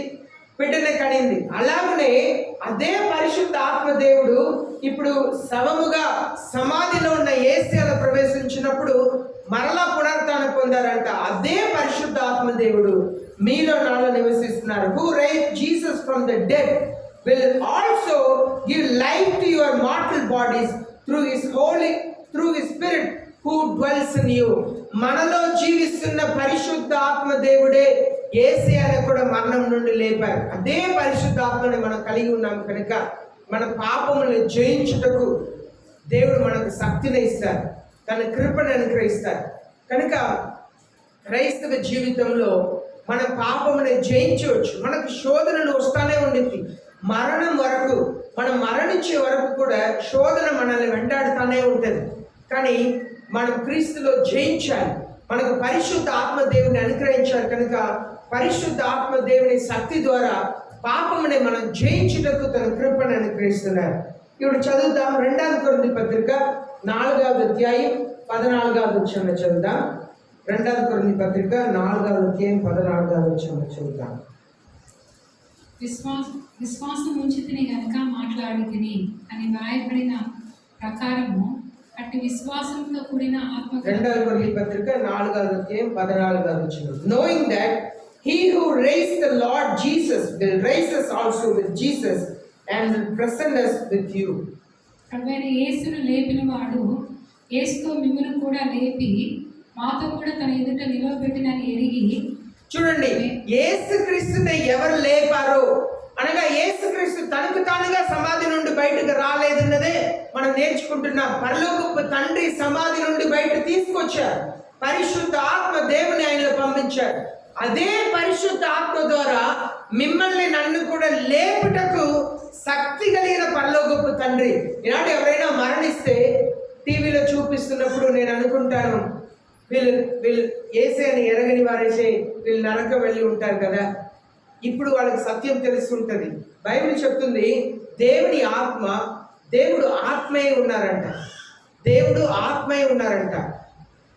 బిడ్డనే కనింది. అలాగనే అదే పరిశుద్ధ ఆత్మ దేవుడు ఇప్పుడు శవముగా సమాధిలో ఉన్న యేసులో ప్రవేశించినప్పుడు మరలా పునరుత్థానం పొందారంట. అదే పరిశుద్ధ ఆత్మ దేవుడు మీలో నాలో నివసిస్తున్నారు. Who raised Jesus from the dead will also give life to your mortal bodies through his spirit who dwells in you. మనలో జీవిస్తున్న పరిశుద్ధ ఆత్మ దేవుడే యేసయ్యను కూడా మరణం నుండి లేపారు. అదే పరిశుద్ధ ఆత్మని మనం కలిగి ఉన్నాం కనుక మన పాపములను జయించుటకు దేవుడు మనకు శక్తిని ఇస్తారు, తన కృపను అనుగ్రహిస్తారు. కనుక క్రైస్తవ జీవితంలో మన పాపముని జయించవచ్చు. మనకు శోధనలు వస్తానే ఉండింది. మరణం వరకు, మనం మరణించే వరకు కూడా శోధన మనల్ని వెంటాడుతూనే ఉంటుంది. కానీ మనం క్రీస్తులో జయించాలి. మనకు పరిశుద్ధ ఆత్మ దేవుని అనుగ్రహించాలి కనుక పరిశుద్ధ ఆత్మ దేవుని శక్తి ద్వారా పాపముని మనం జయించుటకు తన కృపను అనుగ్రహిస్తున్నారు. ఇప్పుడు చదువుతాం 2 కొరింథీ పత్రిక 4వ అధ్యాయం 14వ వచనం చదువుదాం. 2 కొరింథీ పత్రిక 4వ అధ్యాయం 14వ వచనం చదువుదాం. విశ్వాసం ఉంచితిని గనుక మాట్లాడి తిని అని వ్రాయబడిన ప్రకారము అట్టి విశ్వాసంతో కూడిన ఆత్మ. 2 కొరింథీ పత్రిక 4వ అధ్యాయం 14వ వచనం. Knowing that he who raised the Lord Jesus will raise us also with Jesus and will present us with you. ప్రభువైన యేసును లేపిన వాడు యేసుతో మిమ్మును కూడా లేపి మాతో కూడా తన ఎదుట నిలవబెట్టినని ఎరిగి. చూడండి, యేసుక్రీస్తుని ఎవరు లేపారో అనగా యేసుక్రీస్తు తనకు తానుగా సమాధి నుండి బయటకు రాలేదన్నదే మనం నేర్చుకుంటున్నాం. పరలోకపు తండ్రి సమాధి నుండి బయట తీసుకొచ్చారు. పరిశుద్ధ ఆత్మ దేవుని ఆయనలో పంపించారు. అదే పరిశుద్ధ ఆత్మ ద్వారా మిమ్మల్ని నన్ను కూడా లేపుటకు శక్తి కలిగిన పరలోకపు తండ్రి. ఈనాడు ఎవరైనా మరణిస్తే టీవీలో చూపిస్తున్నప్పుడు నేను అనుకుంటాను, వీళ్ళు యేసయ్యని ఎరగని వారైతే వీళ్ళు నరకం వెళ్ళి ఉంటారు కదా. ఇప్పుడు వాళ్ళకి సత్యం తెలుస్తుంటుంది. బైబిల్ చెప్తుంది దేవుని ఆత్మ, దేవుడు ఆత్మయే ఉన్నారంట, దేవుడు ఆత్మయే ఉన్నారంట.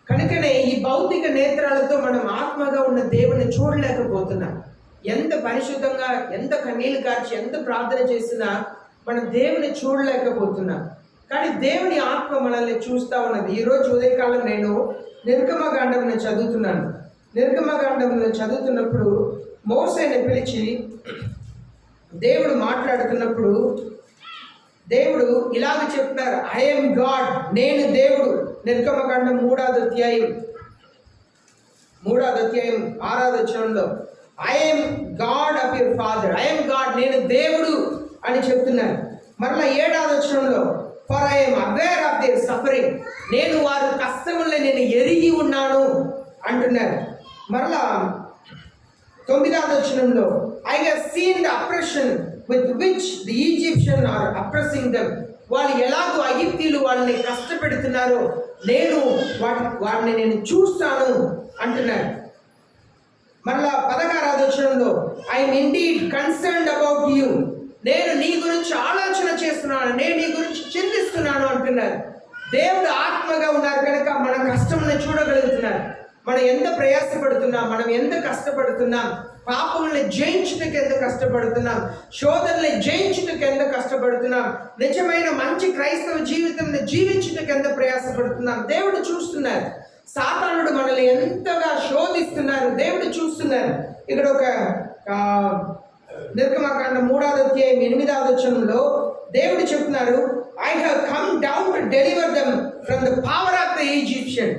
కనుకనే ఈ భౌతిక నేత్రాలతో మనం ఆత్మగా ఉన్న దేవుని చూడలేకపోతున్నాం. ఎంత పరిశుద్ధంగా, ఎంత కన్నీళ్లు కార్చి, ఎంత ప్రార్థన చేసినా మనం దేవుని చూడలేకపోతున్నాం. కానీ దేవుని ఆత్మ మనల్ని చూస్తూ ఉన్నది. ఈరోజు ఉదయకాలం నేను నిర్గమకాండంలో చదువుతున్నాను. నిర్గమకాండంలో చదువుతున్నప్పుడు మోసేని పిలిచి దేవుడు మాట్లాడుతున్నప్పుడు దేవుడు ఇలాగ చెప్తారు, ఐఎమ్ గాడ్, నేను దేవుడు. నిర్గమకాండం 3వ అధ్యాయం 6వ వచనంలో I'm God of your father, I'm God, నేను దేవుడు అని చెప్తున్నాను. మరలా 7వ వచనంలో for I'm aware of their suffering, నేను వారి కష్టముల్ని నేను ఎరిగి ఉన్నాను అంటున్నారు. మరలా 9వ వచనంలో I have seen the oppression with which the Egyptians are oppressing them, వాళ్ళు ఎలాగో ఐగుప్తీయులు వాళ్ళని కష్టపెడుతున్నారో నేను వాటిని నేను చూస్తాను అంటున్నారు. మరలా 16వ వచనంలో I'm indeed concerned about you, నేను నీ గురించి ఆలోచన చేస్తున్నాను, నేను నీ గురించి చింతిస్తున్నాను అంటున్నారు. దేవుడు ఆత్మగా ఉన్నారు కనుక మన కష్టంని చూడగలుగుతున్నారు. మనం ఎంత ప్రయాసపడుతున్నాం, మనం ఎంత కష్టపడుతున్నాం, పాపముల్ని జయించుటకు ఎంత కష్టపడుతున్నాం, శోధనల్ని జయించుటకు ఎంత కష్టపడుతున్నాం, నిజమైన మంచి క్రైస్తవ జీవితంని జీవించుటకు ఎంత ప్రయాసపడుతున్నాం దేవుడు చూస్తున్నారు. సాతానుడు మనల్ని ఎంతగా శోధిస్తున్నారు దేవుడు చూస్తున్నారు. ఇక్కడ ఒక నిర్గమకాండం 3వ అధ్యాయం 8వ వచనంలో దేవుడు చెప్తున్నారు, I have come down to deliver them from the power of the Egyptian.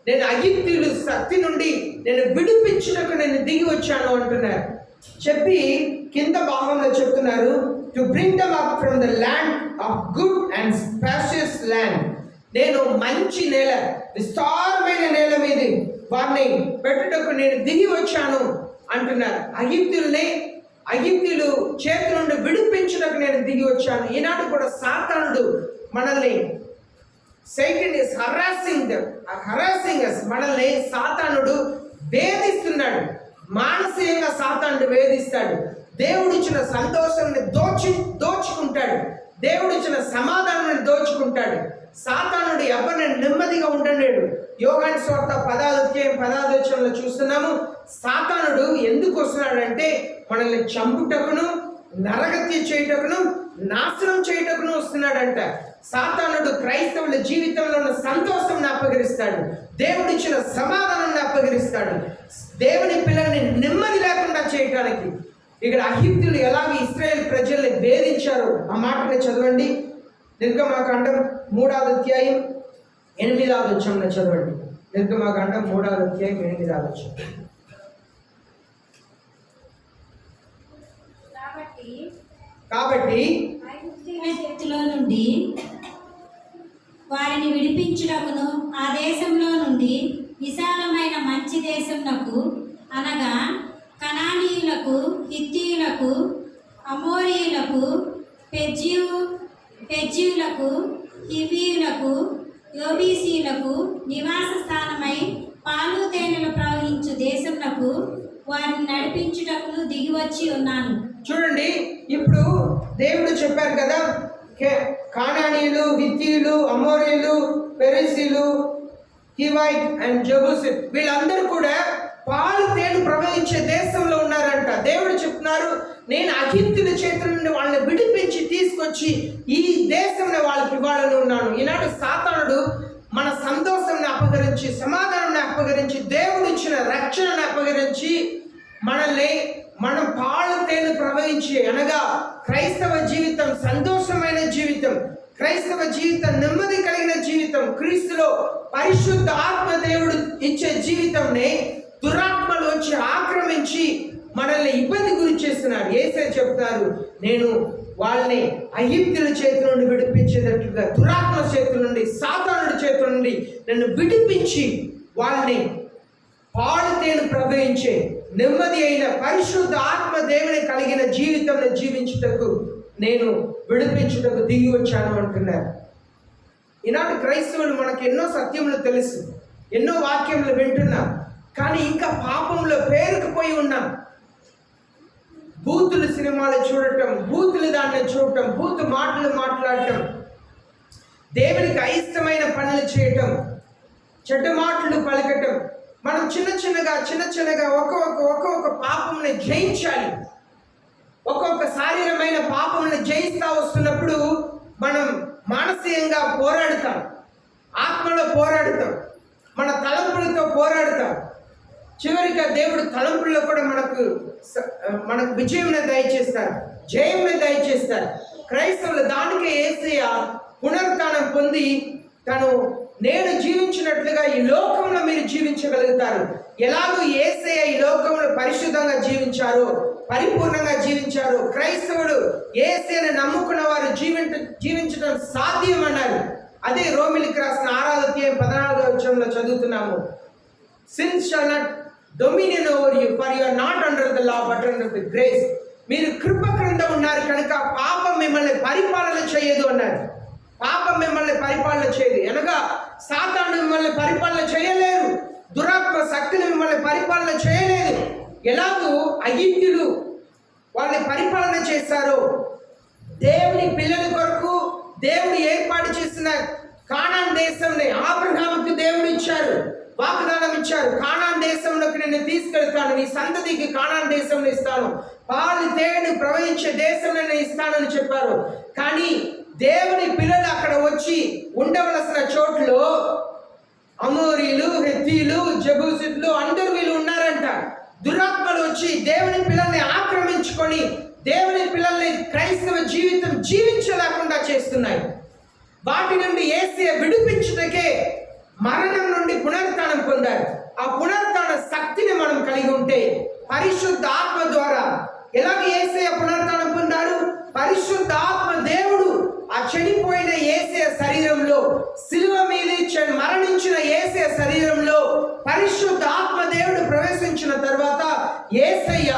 నేను అగిప్తీయుల శక్తి నుండి నేను విడిపించుటకు నేను దిగి వచ్చాను అంటున్నారు. చెప్పి కింద భాగంలో చెప్తున్నారు, to bring them up from the land of good and spacious land. నేను మంచి నేల, విస్తారమైన నేల మీద వారిని పెట్టుటకు నేను దిగి వచ్చాను అంటున్నారు. అగిప్తీయులు చేతి నుండి విడిపించుటకు నేను దిగి వచ్చాను. ఈనాడు కూడా సాతానుడు మనల్ని, Satan is harassing us. మనల్ని సాతానుడు వేధిస్తున్నాడు. మానసికంగా సాతానుడు వేధిస్తాడు. దేవుడిచ్చిన సంతోషాన్ని దోచుకుంటాడు. దేవుడిచ్చిన సమాధానాన్ని దోచుకుంటాడు. సాతానుడు ఎవరిని నెమ్మదిగా ఉండలేడు. యోహాను సువార్త 10వ అధ్యాయం 10వ వచనంలో చూస్తున్నాము, సాతానుడు ఎందుకు వస్తున్నాడంటే మనల్ని చంపుటకును, నరహత్య చేయుటకును, నాశనం చేయుటకును వస్తున్నాడంట. సాతానుడు క్రైస్తవుల జీవితంలో ఉన్న సంతోషంని అపహరిస్తాడు, దేవుడిచ్చిన సమాధానాన్ని అపహరిస్తాడు, దేవుని పిల్లల్ని నెమ్మది లేకుండా చేయడానికి. ఇక్కడ అహిప్తులు ఎలాగ ఇశ్రాయేల్ ప్రజల్ని వేధించారు ఆ మాటని చదవండి. నిర్గమకాండం 3వ అధ్యాయం 8వ వచనంలో చదవండి. నిర్గమకాండం 3వ అధ్యాయం 8వ వచనం. కాబట్టి ఐగుప్తీయుల చేతిలో నుండి వారిని విడిపించుటకును, ఆ దేశంలో నుండి విశాలమైన మంచి దేశమునకు, అనగా కనానీయులకు, హిత్తీయులకు, అమోరీయులకు, పెజ్జీయులకు, హివ్వీయులకు, యోబీసీయులకు నివాస స్థానమై పాలు తేనెలు ప్రవహించు దేశమునకు వారిని నడిపించుటకును దిగివచ్చి ఉన్నాను. చూడండి, ఇప్పుడు దేవుడు చెప్పారు కదా, కానానీయులు, హిత్తీయులు, అమోరీయులు, పెరిసీలు, హివైట్ అండ్ జెబూసీయులు వీళ్ళందరూ కూడా పాలు తేనెలు ప్రవహించే దేశంలో ఉన్నారంట. దేవుడు చెప్తున్నారు, నేను అహిప్తుల చేతుల నుండి వాళ్ళని విడిపించి తీసుకొచ్చి ఈ దేశంలో వాళ్ళకి ఇవ్వాలని ఉన్నాను. ఈనాడు సాతానుడు మన సంతోషాన్ని అపహరించి, సమాధానాన్ని అపహరించి, దేవుడు ఇచ్చిన రక్షణను అపహరించి మనం పాలు తేనెలు ప్రవహించి, అనగా క్రైస్తవ జీవితం సంతోషమైన జీవితం, క్రైస్తవ జీవితం నెమ్మది కలిగిన జీవితం, క్రీస్తులో పరిశుద్ధ ఆత్మ దేవుడు ఇచ్చే జీవితంని దురాత్మలు వచ్చి ఆక్రమించి మనల్ని ఇబ్బంది గురి చేస్తున్నారు. యేసయ్య చెప్తారు, నేను వాళ్ళని అగిప్తుల చేతి నుండి విడిపించేటట్లుగా, దురాత్మ చేతుల నుండి, సాతానుడి చేతుల నుండి నన్ను విడిపించి వాళ్ళని పాలు తేనెలు ప్రవహించే నెమ్మది అయిన పరిశుద్ధ ఆత్మ దేవుని కలిగిన జీవితంలో జీవించుటకు నేను విడిపించుటకు దిగి వచ్చాను అంటున్నారు. ఈనాటి క్రైస్తవులు మనకు ఎన్నో సత్యములు తెలుసు, ఎన్నో వాక్యములు వింటున్నాం, కానీ ఇంకా పాపంలో పేరుకుపోయి ఉన్నాం. బూతులు సినిమాలు చూడటం, బూతులు దాన్ని చూడటం, బూతు మాటలు మాట్లాడటం, దేవునికి అయిష్టమైన పనులు చేయటం, చెడ్డ మాటలు పలకటం. మనం చిన్న చిన్నగా ఒక్కొక్క పాపంని జయించాలి. ఒక్కొక్క శారీరమైన పాపంని జయిస్తూ వస్తున్నప్పుడు మనం మానసికంగా పోరాడుతాం, ఆత్మలో పోరాడుతాం, మన తలంపులతో పోరాడుతాం. చివరిగా దేవుడు తలంపుల్లో కూడా మనకు విజయంని దయచేస్తారు, జయంని దయచేస్తారు. క్రైస్తవులు దానికే యేసయ్య పునరుత్థానం పొంది నేను జీవించినట్లుగా ఈ లోకంలో మీరు జీవించగలుగుతారు. ఎలాగో యేసయ్య ఈ లోకంలో పరిశుద్ధంగా జీవించారో, పరిపూర్ణంగా జీవించారు, క్రైస్తవులు యేసయ్యను నమ్ముకున్న వారు జీవించడం సాధ్యమన్నారు. అదే రోమిలికి రాసిన 6వ అధ్యాయం 14వ వచనంలో చదువుతున్నాము. Sin shall not dominion over you, for you are not under the law but under the grace. మీరు కృప క్రింద ఉన్నారు కనుక పాపం మిమ్మల్ని పరిపాలన చేయదు అన్నారు. పాపం మిమ్మల్ని పరిపాలన చేయదు అనగా సాతాను మిమ్మల్ని పరిపాలన చేయలేరు, దురాత్మ శక్తులు మిమ్మల్ని పరిపాలన చేయలేదు. ఎలాగూ అగిప్తులు వాళ్ళని పరిపాలన చేశారో, దేవుని పిల్లల కొరకు దేవుడు ఏర్పాటు చేసిన కానాన్ దేశంని అబ్రహాముకు దేవుడు ఇచ్చారు, వాగ్దానం ఇచ్చారు. కానాన్ దేశంలోకి నేను తీసుకెళ్తాను, నీ సంతతికి కానాన్ దేశంలో ఇస్తాను, పాలు తేనె ప్రవహించే దేశంలో నేను ఇస్తానని చెప్పారు. కానీ దేవుని పిల్లలు అక్కడ వచ్చి ఉండవలసిన చోట్లో అమోరీలు, హెత్తీలు, జబూసిలు అందరూ వీళ్ళు ఉన్నారంట. దురాత్మలు వచ్చి దేవుని పిల్లల్ని ఆక్రమించుకొని దేవుని పిల్లల్ని క్రైస్తవ జీవితం జీవించలేకుండా చేస్తున్నాయి. వాటి నుండి యేసయ్య విడిపించుటకే మరణం నుండి పునరుత్థానం పొందారు. ఆ పునరుత్థాన శక్తిని మనం కలిగి ఉంటే పరిశుద్ధ ఆత్మ ద్వారా ఎలాగ యేసయ్య పునరుత్థానం పొందాడు? పరిశుద్ధ ఆత్మ దేవుడు ఆ చనిపోయిన యేసయ్య శరీరంలో, సిలువ మీద మరణించిన యేసయ్య శరీరంలో పరిశుద్ధ ఆత్మ దేవుడు ప్రవేశించిన తర్వాత యేసయ్య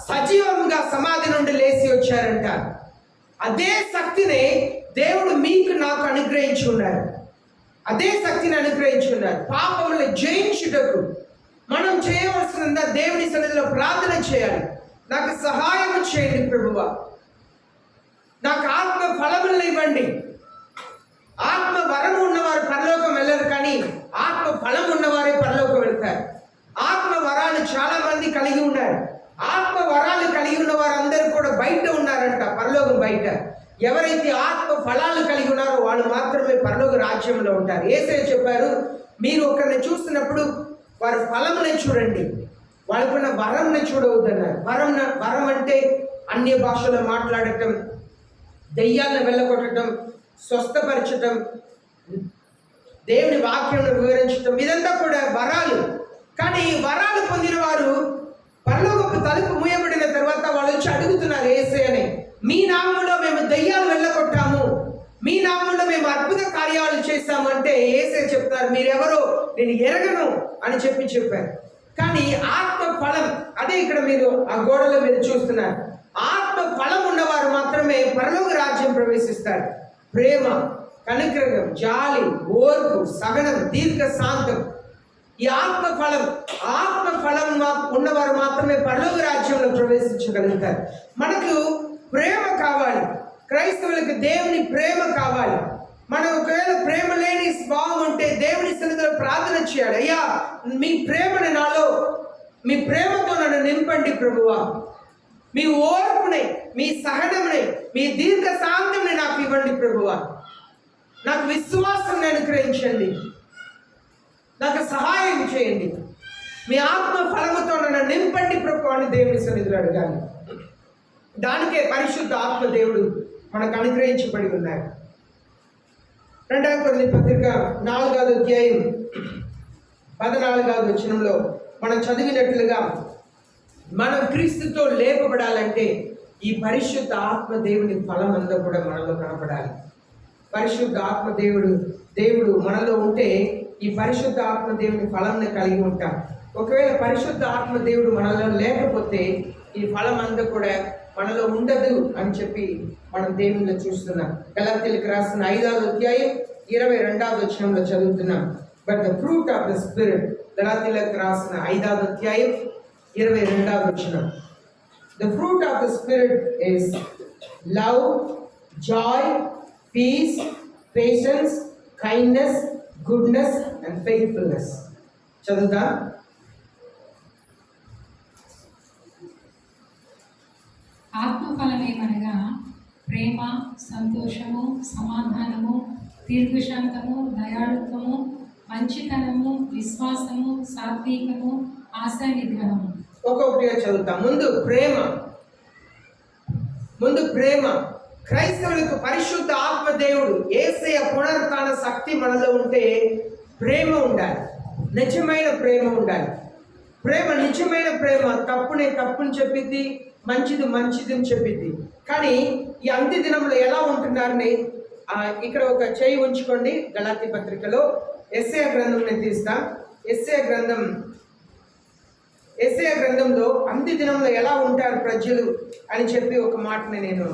సజీవంగా సమాధి నుండి లేచి వచ్చారంట. అదే శక్తిని దేవుడు మీకు నాకు అనుగ్రహించి ఉన్నారు. అదే శక్తిని అనుగ్రహించి ఉన్నారు. పాపములను జయించుటకు మనం చేయవలసిందా దేవుని సన్నిధిలో ప్రార్థన చేయాలి. నాకు సహాయం చేయండి ప్రభువా, నాకు ఆత్మ ఫలములను ఇవ్వండి. ఆత్మ వరం ఉన్నవారు పరలోకం వెళ్ళరు, కానీ ఆత్మ ఫలం ఉన్నవారే పరలోకం వెళ్తారు. ఆత్మ వరాలు చాలా మంది కలిగి ఉన్నారు. ఆత్మ వరాలు కలిగి ఉన్న వారందరూ కూడా బయట ఉన్నారంట, పరలోకం బయట. ఎవరైతే ఆత్మ ఫలాలు కలిగి ఉన్నారో వాళ్ళు మాత్రమే పరలోక రాజ్యంలో ఉంటారు. యేసయ్య చెప్పారు, మీరు ఒకరిని చూస్తున్నప్పుడు వారి ఫలముని చూడండి, వాళ్ళకున్న వరంని చూడవద్దన్నారు. వరం అంటే అన్య భాషలో మాట్లాడటం, దెయ్యాలను వెళ్ళగొట్టడం, స్వస్థపరచటం, దేవుని వాక్యం వివరించటం, ఇదంతా కూడా వరాలు. కానీ వరాలు పొందిన వారు పరలోకపు తలుపు మూయబడిన తర్వాత వాళ్ళు వచ్చి అడుగుతున్నారు యేసయ్యని, మీ నామములో మేము దెయ్యాలు వెళ్ళగొట్టాము, మీ నామములో మేము అద్భుత కార్యాలు చేశాము అంటే యేసయ్య చెప్తారు, మీరెవరో నేను ఎరగను అని చెప్పారు. కానీ ఆత్మ ఫలం, అదే ఇక్కడ మీరు ఆ గోడలో మీరు చూస్తున్నారు. ఆత్మ ఫలం ఉన్నవారు మాత్రమే పరలోక రాజ్యం ప్రవేశిస్తారు. ప్రేమ, కనికరం, జాలి, ఓర్పు, సహనం, దీర్ఘ శాంతం, ఈ ఆత్మ ఫలం ఉన్నవారు మాత్రమే పరలోక రాజ్యంలో ప్రవేశించగలుగుతారు. మనకు ప్రేమ కావాలి, క్రైస్తవులకు దేవుని ప్రేమ కావాలి. మనం ఒకవేళ ప్రేమ లేని స్వభావం ఉంటే దేవుని సన్నిధిలో ప్రార్థన చేయాలి, అయ్యా మీ ప్రేమని నాలో, మీ ప్రేమతో నన్ను నింపండి ప్రభువా, మీ ఓర్పుని, మీ సహనముని, మీ దీర్ఘ శాంతంని నాకు ఇవ్వండి ప్రభువా, నాకు విశ్వాసం అనుగ్రహించండి, నాకు సహాయం చేయండి, మీ ఆత్మ ఫలముతో నన్ను నింపండి ప్రభు అని దేవుని సన్నిధిలో అడగాలి. దానికే పరిశుద్ధ ఆత్మ దేవుడు మనకు అనుగ్రహించబడి ఉన్నారు. 2వ కొరింథీ పత్రిక 4వ అధ్యాయం 14వ వచనంలో మనం చదివినట్లుగా మనం క్రీస్తుతో లేపబడాలంటే ఈ పరిశుద్ధ ఆత్మ దేవుని ఫలం అంతా కూడా మనలో కనపడాలి. పరిశుద్ధ ఆత్మ దేవుడు మనలో ఉంటే ఈ పరిశుద్ధ ఆత్మ దేవుని ఫలంని కలిగి ఉంటాం. ఒకవేళ పరిశుద్ధ ఆత్మ దేవుడు మనలో లేకపోతే ఈ ఫలం అంతా కూడా మనలో ఉండదు అని చెప్పి మనం దేవునిలో చూస్తున్నాం. గలాతీయులకు రాసిన 5వ అధ్యాయం 22వ వచనంలో చదువుతున్నాం. But the fruit of the spirit, గలాతీయులకు రాసిన 5వ అధ్యాయం 22వ వచనం. The fruit of the spirit is love, joy, peace, patience, kindness, goodness and faithfulness. చదువుతా. ఆత్మఫలమేమనగా ప్రేమ, సంతోషము, సమాధానము, దీర్ఘశాంతము, దయాళుత్వము, మంచితనము, విశ్వాసము, సాత్వికము, ఆశా నిగ్రహము. ఒక్కొక్కటిగా చదువుతాం. ముందు ప్రేమ. క్రైస్తవులకు పరిశుద్ధ ఆత్మ దేవుడు యేసయ్య పునరుత్థాన శక్తి మనలో ఉంటే ప్రేమ ఉండాలి, నిజమైన ప్రేమ ఉండాలి. నిజమైన ప్రేమ తప్పుని చెప్పిద్ది, మంచిది చెప్పిద్ది. కానీ ఈ అంత్య దినంలో ఎలా ఉంటున్నారని ఇక్కడ ఒక చేయి ఉంచుకోండి. గలాతీ పత్రికలో యెషయా గ్రంథం నేను తీస్తా. యెషయా గ్రంథంలో అంత్య దినంలో ఎలా ఉంటారు ప్రజలు అని చెప్పి ఒక మాటని నేను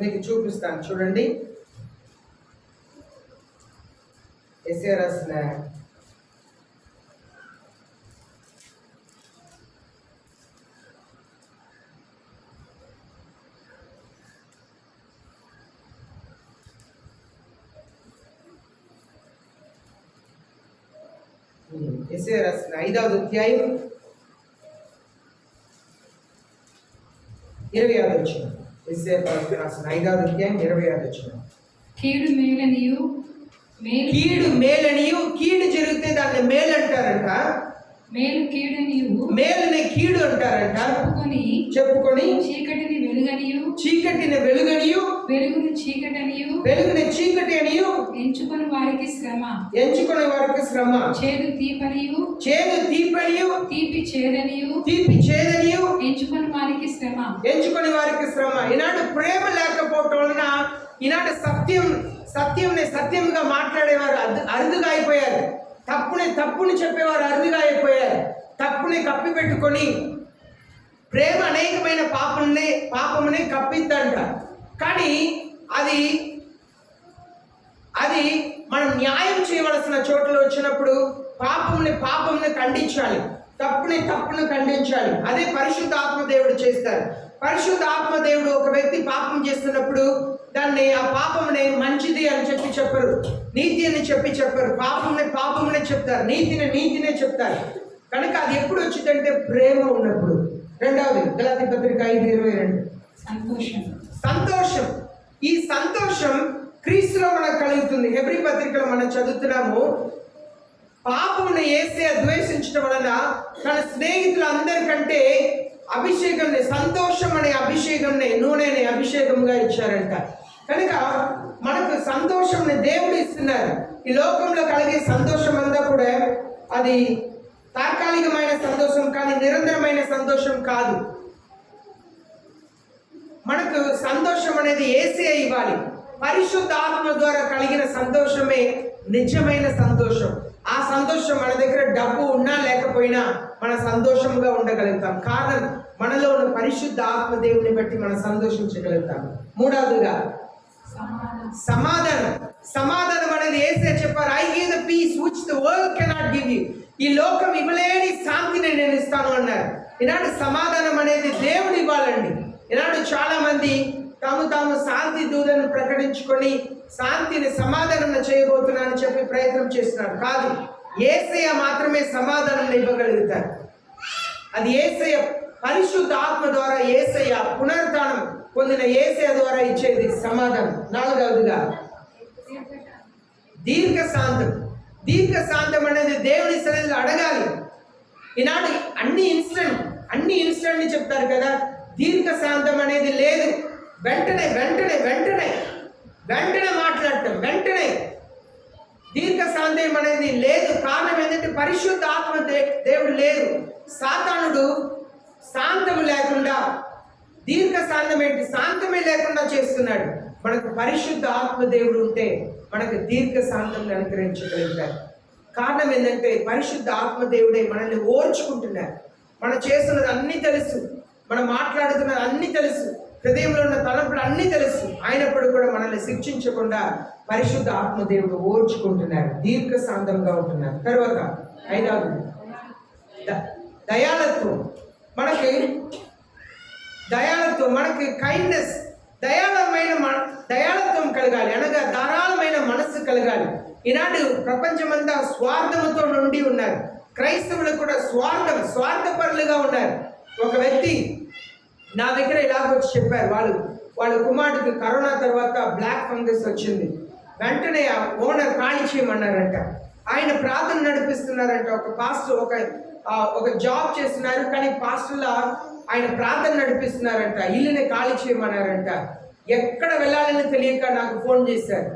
మీకు చూపిస్తాను. చూడండి, యెషయా రాసిన యెషయా రాసిన 5వ అధ్యాయం 26వ వచనం. యెషయా రాసిన 5వ అధ్యాయం 26వ వచనం. కీడు మేలనియు కీడు మేలనియు, కీడు జరిగితే దాన్ని మేలు అంటారంట, మేలు కీడనియు మేలుని కీడు అంటారంట. చెప్పుకొని చీకటిని వెలుగనియు, చీకటిని వెలుగనియు, వెలుగును చీకటనియు, వెలుగుని చీకటి అనియు ఎంచుకొని వారికి శ్రమ, ఎంచుకునే వారికి శ్రమ. చేదు తీపనియు, చేదు తీపనియు, తీపి చేదనియు, తీపి చేదనియు, ఎంచుకొని వారికి శ్రమ, ఎంచుకునే వారికి శ్రమ. ఈనాడు ప్రేమ లేకపోవటం వలన ఈనాడు సత్యంని సత్యంగా మాట్లాడేవారు అరుదుగా అయిపోయారు. తప్పుని చెప్పేవారు అరుదుగా అయిపోయారు. తప్పుని కప్పి పెట్టుకొని ప్రేమ అనేకమైన పాపముని కప్పిద్దంట. కానీ అది మనం న్యాయం చేయవలసిన చోట్ల వచ్చినప్పుడు పాపముని ఖండించాలి, తప్పుని ఖండించాలి. అదే పరిశుద్ధ ఆత్మదేవుడు చేస్తారు. పరిశుద్ధ ఆత్మదేవుడు ఒక వ్యక్తి పాపం చేస్తున్నప్పుడు ఆ పాపముని మంచిది అని చెప్పరు, నీతి అని చెప్పరు. పాపమునే చెప్తారు, నీతినే చెప్తారు. కనుక అది ఎప్పుడు వచ్చిందంటే ప్రేమ ఉన్నప్పుడు. రెండవది గలాతీ పత్రిక 5:22 సంతోషం. ఈ సంతోషం క్రీస్తులో మనకు కలుగుతుంది. హెబ్రీ పత్రికలో మనం చదువుతున్నాము, పాపమును యేసయ్య ద్వేషించడం వలన తన స్నేహితులందరికంటే అభిషేకంని, సంతోషం అనే అభిషేకంని, నూనె అనే అభిషేకంగా ఇచ్చారంట. కనుక మనకు సంతోషంని దేవుడు ఇస్తున్నారు. ఈ లోకంలో కలిగే సంతోషం అంతా కూడా అది తాత్కాలికమైన సంతోషం కానీ నిరంతరమైన సంతోషం కాదు. మనకు సంతోషం అనేది యేసయ్య ఇవ్వాలి. పరిశుద్ధ ఆత్మ ద్వారా కలిగిన సంతోషమే నిజమైన సంతోషం. ఆ సంతోషం మన దగ్గర డబ్బు ఉన్నా లేకపోయినా మన సంతోషంగా ఉండగలుగుతాం. కారణం మనలో ఉన్న పరిశుద్ధ ఆత్మ దేవుని బట్టి మనం సంతోషించగలుగుతాం. మూడవదిగా సమాధానం అనేది యేసయ్య చెప్పారు, I give the peace which the world cannot give you. ఈ లోకం ఇవ్వలేని శాంతిని నేను ఇస్తాను అన్నారు. ఈనాడు సమాధానం అనేది దేవుడు ఇవ్వాలండి. ఈనాడు చాలా మంది తాము శాంతి దూతను ప్రకటించుకొని శాంతిని సమాధానం చేయబోతున్నానని చెప్పి ప్రయత్నం చేస్తున్నారు. కాదు, యేసయ్య మాత్రమే సమాధానం ఇవ్వగలుగుతారు. అది యేసయ్య పరిశుద్ధ ఆత్మ ద్వారా, యేసయ్య పునరుద్ధానం పొందిన యేసయ్య ద్వారా ఇచ్చేది సమాధానం. నాలుగవదిగా దీర్ఘశాంతం అనేది దేవుని సన్నిధిలో అడగాలి. ఈనాడు అన్ని ఇన్స్టెంట్ ని చెప్తారు కదా, దీర్ఘశాంతం అనేది లేదు. వెంటనే మాట్లాడటం, వెంటనే దీర్ఘశాంతం అనేది లేదు. కారణం ఏంటంటే పరిశుద్ధ ఆత్మ దేవుడు లేదు. సాతానుడు శాంతము లేకుండా, దీర్ఘశాంతం ఏంటి, శాంతమే లేకుండా చేస్తున్నాడు. మనకు పరిశుద్ధ ఆత్మ దేవుడు ఉంటే మనకు దీర్ఘశాంతం అనుగ్రహించగలుగుతారు. కారణం ఏంటంటే పరిశుద్ధ ఆత్మ దేవుడే మనల్ని ఓర్చుకుంటున్నారు. మనం చేస్తున్నది అన్నీ తెలుసు, మనం మాట్లాడుతున్నది అన్నీ తెలుసు, హృదయంలో ఉన్న తలంపులు అన్నీ తెలుసు. అయినప్పుడు కూడా మనల్ని శిక్షించకుండా పరిశుద్ధ ఆత్మదేవుడు ఓర్చుకుంటున్నారు, దీర్ఘశాంతంగా ఉంటున్నారు. తర్వాత ఐదవది దయాళత్వం. మనకి కైండ్నెస్, దయాళత్వం కలగాలి, అనగా ధారాళమైన మనస్సు కలగాలి. ఈనాడు ప్రపంచమంతా స్వార్థముతో నుండి ఉన్నారు. క్రైస్తవులు కూడా స్వార్థపరులుగా ఉన్నారు. ఒక వ్యక్తి నా దగ్గర ఇలాగొచ్చి చెప్పారు, వాళ్ళ కుమారుడికి కరోనా తర్వాత బ్లాక్ ఫంగస్ వచ్చింది. వెంటనే ఆ ఓనర్ ఖాళీ చేయమన్నారంట. ఆయన ప్రార్థన నడిపిస్తున్నారంట. ఒక పాస్టర్ ఒక జాబ్ చేస్తున్నారు, కానీ పాస్టర్లా ఆయన ప్రార్థన నడిపిస్తున్నారంట. ఇల్లుని ఖాళీ చేయమన్నారంట. ఎక్కడ వెళ్ళాలని తెలియక నాకు ఫోన్ చేశారు,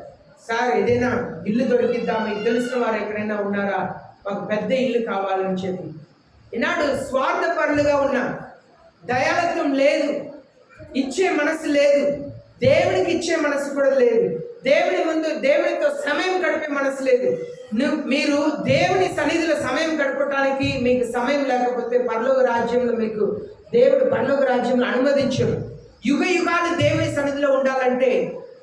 సార్ ఏదైనా ఇల్లు దొరికిద్దా, మీకు తెలిసిన వారు ఎక్కడైనా ఉన్నారా, మాకు పెద్ద ఇల్లు కావాలని చెప్పి. ఈనాడు స్వార్థపరులుగా ఉన్నాం, దయాళత్వం లేదు, ఇచ్చే మనసు లేదు, దేవునికి ఇచ్చే మనసు కూడా లేదు, దేవుని ముందు దేవునితో సమయం గడిపే మనసు లేదు. మీరు దేవుని సన్నిధిలో సమయం గడపడానికి మీకు సమయం లేకపోతే పరలోక రాజ్యంలో మీకు దేవుడు పరలోక రాజ్యంలో అనుమతించరు. యుగ యుగాలు దేవుని సన్నిధిలో ఉండాలంటే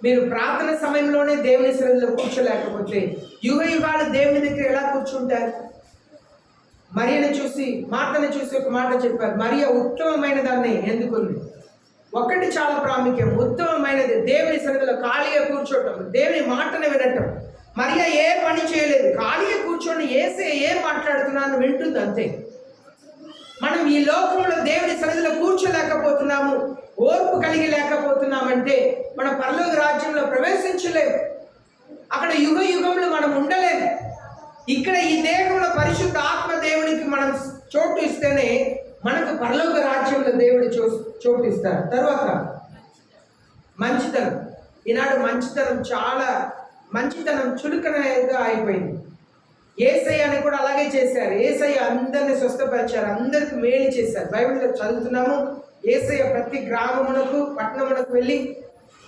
మీరు ప్రార్థన సమయంలోనే దేవుని సన్నిధిలో కూర్చోలేకపోతే యుగ యుగాలు దేవుని దగ్గర ఎలా కూర్చుంటారు? మరియను చూసి మార్తను చూసి ఒక మాట చెప్పారు, మరియ ఉత్తమమైన దాన్ని ఎందుకుంది. ఒకటి చాలా ప్రాముఖ్యం, ఉత్తమమైనది దేవుని సన్నిధిలో ఖాళీగా కూర్చోవటం, దేవుని మాటను వినటం. మరియా ఏ పని చేయలేదు, ఖాళీగా కూర్చొని యేసయ్య ఏం మాట్లాడుతున్నాను వింటుంది అంతే. మనం ఈ లోకంలో దేవుని సన్నిధిలో కూర్చోలేకపోతున్నాము, ఓర్పు కలిగి లేకపోతున్నామంటే మన పరలోక రాజ్యంలో ప్రవేశించలేము. అక్కడ యుగ యుగంలో మనం ఉండలేము. ఇక్కడ ఈ దేహంలో పరిశుద్ధ ఆత్మ దేవునికి మనం చోటు ఇస్తేనే మనకు పరలోక రాజ్యంలో దేవుడు చోటు ఇస్తారు. తర్వాత మంచితనం. ఈనాడు మంచితనం చులకనగా అయిపోయింది. యేసయ్యని కూడా అలాగే చేశారు. యేసయ్య అందరిని స్వస్థపరిచారు, అందరికి మేలు చేశారు. బైబిల్లో చదువుతున్నాము, యేసయ్య ప్రతి గ్రామమునకు పట్టణమునకు వెళ్ళి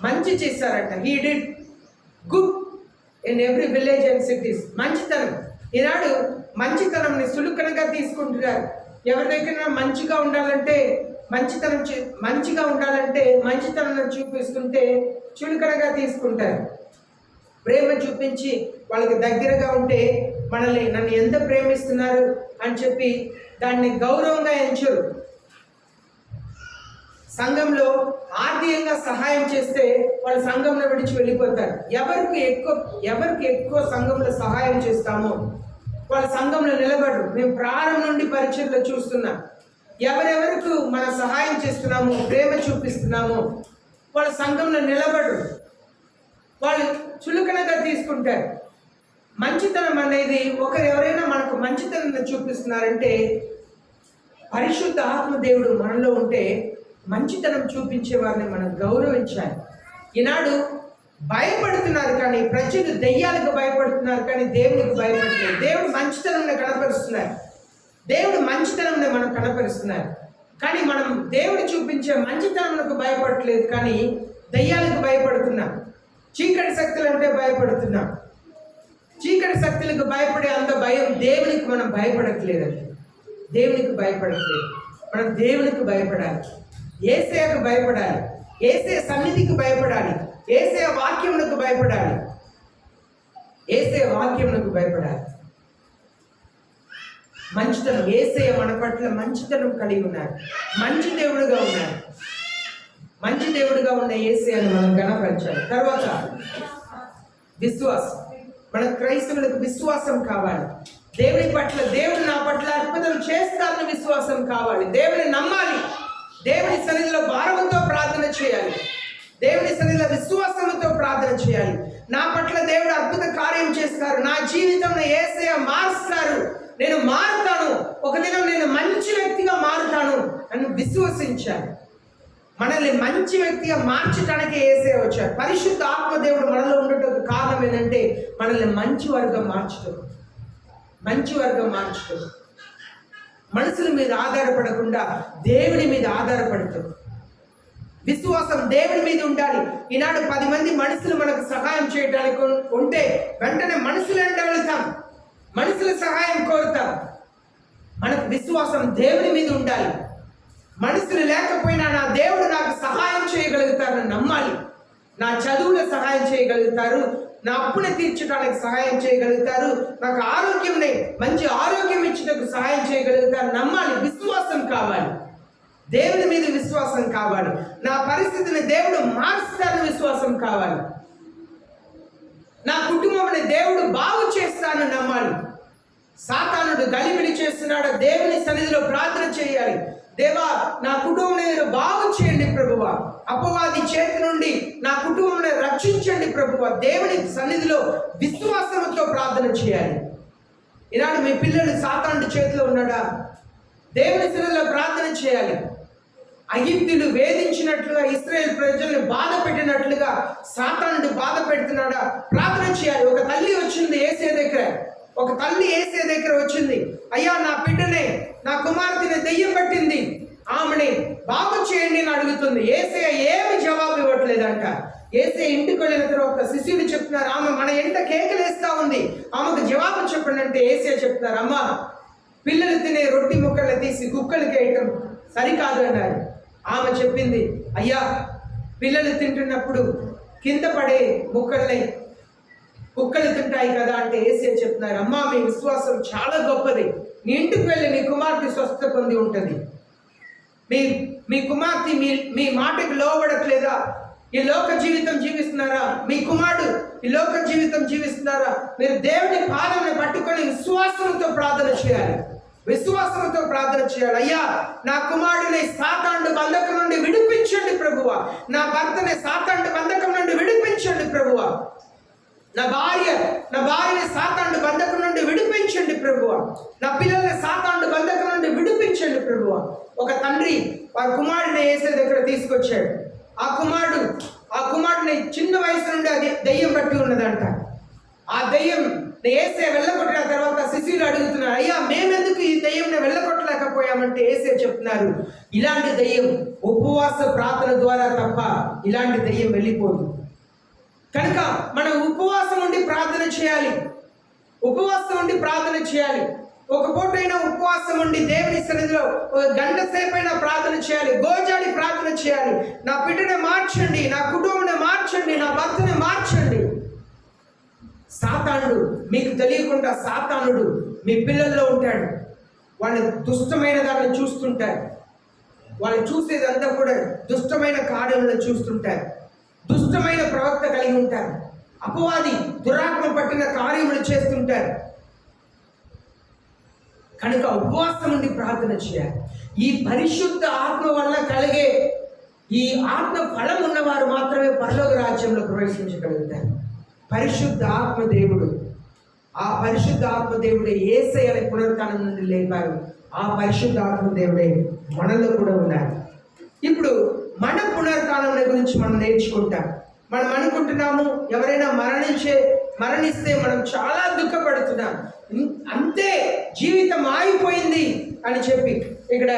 మంచి చేశారంట. He did good in every village and cities. మంచితనం. ఈనాడు మంచితనంని సులుకనగా తీసుకుంటున్నారు. ఎవరి దగ్గర మంచిగా ఉండాలంటే మంచితనం చూపిస్తుంటే చులకనగా తీసుకుంటారు. ప్రేమ చూపించి వాళ్ళకి దగ్గరగా ఉంటే నన్ను ఎంత ప్రేమిస్తున్నారు అని చెప్పి దాన్ని గౌరవంగా ఎంచరు. సంఘంలో ఆర్థికంగా సహాయం చేస్తే వాళ్ళు సంఘంలో విడిచి వెళ్ళిపోతారు. ఎవరికి ఎక్కువ సంఘంలో సహాయం చేస్తామో వాళ్ళ సంఘంలో నిలబడరు. మేము ప్రారంభం నుండి పరిచయంలో చూస్తున్నాం, ఎవరెవరికి మనం సహాయం చేస్తున్నామో, ప్రేమ చూపిస్తున్నామో వాళ్ళ సంఘంలో నిలబడరు. వాళ్ళు చులకనగా తీసుకుంటారు. మంచితనం అనేది ఎవరైనా మనకు మంచితనం చూపిస్తున్నారంటే పరిశుద్ధ ఆత్మ దేవుడు మనలో ఉంటే మంచితనం చూపించే వారిని మనం గౌరవించాలి. ఈనాడు భయపడుతున్నారు కానీ ప్రజలు దెయ్యాలకు భయపడుతున్నారు కానీ దేవునికి భయపడలేదు. దేవుడు మంచితనంని కనపరుస్తున్నారు, దేవుడు మంచితనంని మనం కనపరుస్తున్నారు. కానీ మనం దేవుడు చూపించే మంచితనంకు భయపడట్లేదు, కానీ దెయ్యాలకు భయపడుతున్నాం. చీకటి శక్తులు అంటే భయపడుతున్నాం. చీకటి శక్తులకు భయపడే అంత భయం దేవునికి మనం భయపడట్లేదండి. దేవునికి భయపడట్లేదు. మనం దేవునికి భయపడాలి, యేసయ్యకు భయపడాలి, యేసయ్య సన్నిధికి భయపడాలి, యేసయ్య వాక్యమునకు భయపడాలి, యేసయ్య వాక్యమునకు భయపడాలి. మంచితనం. యేసయ్య మన పట్ల మంచితనం కలిగి ఉన్నారు, మంచి దేవుడుగా ఉన్నారు. మంచి దేవుడుగా ఉన్న యేసయ్యను మనం గణపరచాలి. తర్వాత విశ్వాసం. మన క్రైస్తవులకు విశ్వాసం కావాలి. దేవుని పట్ల, దేవుడు నా పట్ల అద్భుతం చేస్తారని విశ్వాసం కావాలి. దేవుని నమ్మాలి, దేవుని సన్నిధిలో భారముతో ప్రార్థన చేయాలి, దేవుని సన్నిధిలో విశ్వాసంతో ప్రార్థన చేయాలి. నా పట్ల దేవుడు అద్భుత కార్యం చేస్తారు, నా జీవితంలో యేసయ్య మారుస్తారు, నేను మారుతాను, ఒక దినం నేను మంచి వ్యక్తిగా మారుతాను అని విశ్వసించాలి. మనల్ని మంచి వ్యక్తిగా మార్చడానికి యేసయ్య వచ్చారు. పరిశుద్ధ ఆత్మదేవుడు మనలో ఉండటం కారణం ఏంటంటే మనల్ని మంచి వర్గం మార్చడం. మనుషుల మీద ఆధారపడకుండా దేవుని మీద ఆధారపడతాం. విశ్వాసం దేవుని మీద ఉండాలి. ఈనాడు 10 మంది మనుషులు మనకు సహాయం చేయడానికి ఉంటే వెంటనే మనుషులు అంటే వెళ్తాం, మనుషుల సహాయం కోరుతాం. మనకు విశ్వాసం దేవుని మీద ఉండాలి. మనుషులు లేకపోయినా నా దేవుడు నాకు సహాయం చేయగలుగుతారని నమ్మాలి. నా చదువులో సహాయం చేయగలుగుతారు, నా అప్పుని తీర్చడానికి సహాయం చేయగలుగుతారు, నాకు మంచి ఆరోగ్యం ఇచ్చేందుకు సహాయం చేయగలుగుతారు నమ్మాలి. విశ్వాసం కావాలి, దేవుని మీద విశ్వాసం కావాలి. నా పరిస్థితిని దేవుడు మారుస్తారని విశ్వాసం కావాలి. నా కుటుంబాన్ని దేవుడు బాగు చేస్తానని నమ్మాలి. సాతానుడు గలిబిలి చేస్తున్నాడు, దేవుని సన్నిధిలో ప్రార్థన చేయాలి. దేవా, నా కుటుంబాన్ని బాగు చేయండి ప్రభువా, అపవాది చేతి నుండి నా కుటుంబాన్ని రక్షించండి ప్రభువా. దేవుని సన్నిధిలో విశ్వాసంతో ప్రార్థన చేయాలి. ఈనాడు మీ పిల్లలు సాతానుడి చేతిలో ఉన్నాడా? దేవుని సన్నిధిలో ప్రార్థన చేయాలి. ఐగుప్తీయులు వేధించినట్లుగా ఇశ్రాయేలు ప్రజల్ని బాధ పెట్టినట్లుగా సాతానుడు బాధ పెడుతున్నాడా? ప్రార్థన చేయాలి. ఒక తల్లి వచ్చింది యేసయ్య దగ్గర వచ్చింది. అయ్యా, నా బిడ్డనే, నా కుమార్తెని దెయ్యం పట్టింది, ఆమెని బాగు చేయండి అని అడుగుతుంది. యేసయ్య ఏమి జవాబు ఇవ్వట్లేదంట. యేసయ్య ఇంటికి వెళ్ళిన తర్వాత శిష్యుడు చెప్తున్నారు, ఆమె మన ఎంట కేకలేస్తా ఉంది, ఆమెకు జవాబు చెప్పండి అంటే యేసయ్య చెప్తున్నారు, అమ్మ, పిల్లలు తినే రొట్టి ముక్కలు తీసి కుక్కలకి వేయటం సరికాదు అన్నారు. ఆమె చెప్పింది, అయ్యా, పిల్లలు తింటున్నప్పుడు కింద పడే ముక్కల్ని కుక్కలు తింటాయి కదా అంటే యేసయ్య చెప్తున్నారు, అమ్మా, మీ విశ్వాసం చాలా గొప్పది, నీ ఇంటికి వెళ్ళి నీ కుమార్తె స్వస్థత పొంది ఉంటుంది. మీ కుమార్తె మీ మాటకు లోబడట్లేదా? ఈ లోక జీవితం జీవిస్తున్నారా? మీ కుమారుడు ఈ లోక జీవితం జీవిస్తున్నారా? మీరు దేవుని పాదమును పట్టుకొని విశ్వాసంతో ప్రార్థన చేయాలి. విశ్వాసంతో ప్రార్థన చేయాలి. అయ్యా, నా కుమారుడిని సాతాను బంధకం నుండి విడిపించండి ప్రభువా. నా భర్తని సాతాను బంధకం నుండి విడిపించండి ప్రభువా. నా భార్యని సాతాను బంధకం నుండి విడిపించండి ప్రభువా. నా పిల్లల్ని సాతాను బంధకం నుండి విడిపించండి ప్రభువా. ఒక తండ్రి వారి కుమారుడిని యేసు దగ్గర తీసుకొచ్చాడు. ఆ కుమారుడిని చిన్న వయసు నుండి అది దెయ్యం పట్టి ఉన్నదంట. ఆ దెయ్యం యేసే వెళ్ళగొట్టిన తర్వాత శిష్యులు అడుగుతున్నారు, అయ్యా, మేమెందుకు ఈ దెయ్యంని వెళ్ళగొట్టలేకపోయామంటే యేసే చెప్తున్నారు, ఇలాంటి దెయ్యం ఉపవాస ప్రార్థన ద్వారా తప్ప ఇలాంటి దెయ్యం వెళ్ళిపోదు. కనుక మనం ఉపవాసం ఉండి ప్రార్థన చేయాలి. ఉపవాసం ఉండి ప్రార్థన చేయాలి. ఒక పూటైనా ఉపవాసం ఉండి దేవుని సన్నిధిలో ఒక గంట సేపైనా ప్రార్థన చేయాలి. గోజాడి ప్రార్థన చేయాలి. నా బిడ్డని మార్చండి, నా కుటుంబాన్ని మార్చండి, నా భర్తని మార్చండి. సాతానుడు మీకు తెలియకుండా సాతానుడు మీ పిల్లల్లో ఉంటాడు. వాళ్ళని దుష్టమైన దాన్ని చూస్తుంటారు. వాళ్ళు చూసేదంతా కూడా దుష్టమైన కార్యములను చూస్తుంటారు. దుష్టమైన ప్రవక్త కలిగి ఉంటారు. అపవాది దురాత్మ పట్టిన కార్యములు చేస్తుంటారు. కనుక ఉపవాసం నుండి ప్రార్థన చేయాలి. ఈ పరిశుద్ధ ఆత్మ వల్ల కలిగే ఈ ఆత్మ ఫలం ఉన్నవారు మాత్రమే పరలోక రాజ్యంలో ప్రవేశించగలుగుతారు. పరిశుద్ధ ఆత్మ దేవుడు, ఆ పరిశుద్ధ ఆత్మ దేవుడే యేసయ్య పునరుత్థానం నుండి లేపారు. ఆ పరిశుద్ధ ఆత్మ దేవుడే మనలో కూడా ఉన్నారు. ఇప్పుడు మన పునరుత్థానం గురించి మనం నేర్చుకుంటాం. మనం అనుకుంటున్నాము ఎవరైనా మరణిస్తే మనం చాలా దుఃఖపడుతున్నాం. అంతే, జీవితం ఆగిపోయింది అని చెప్పి. ఇక్కడ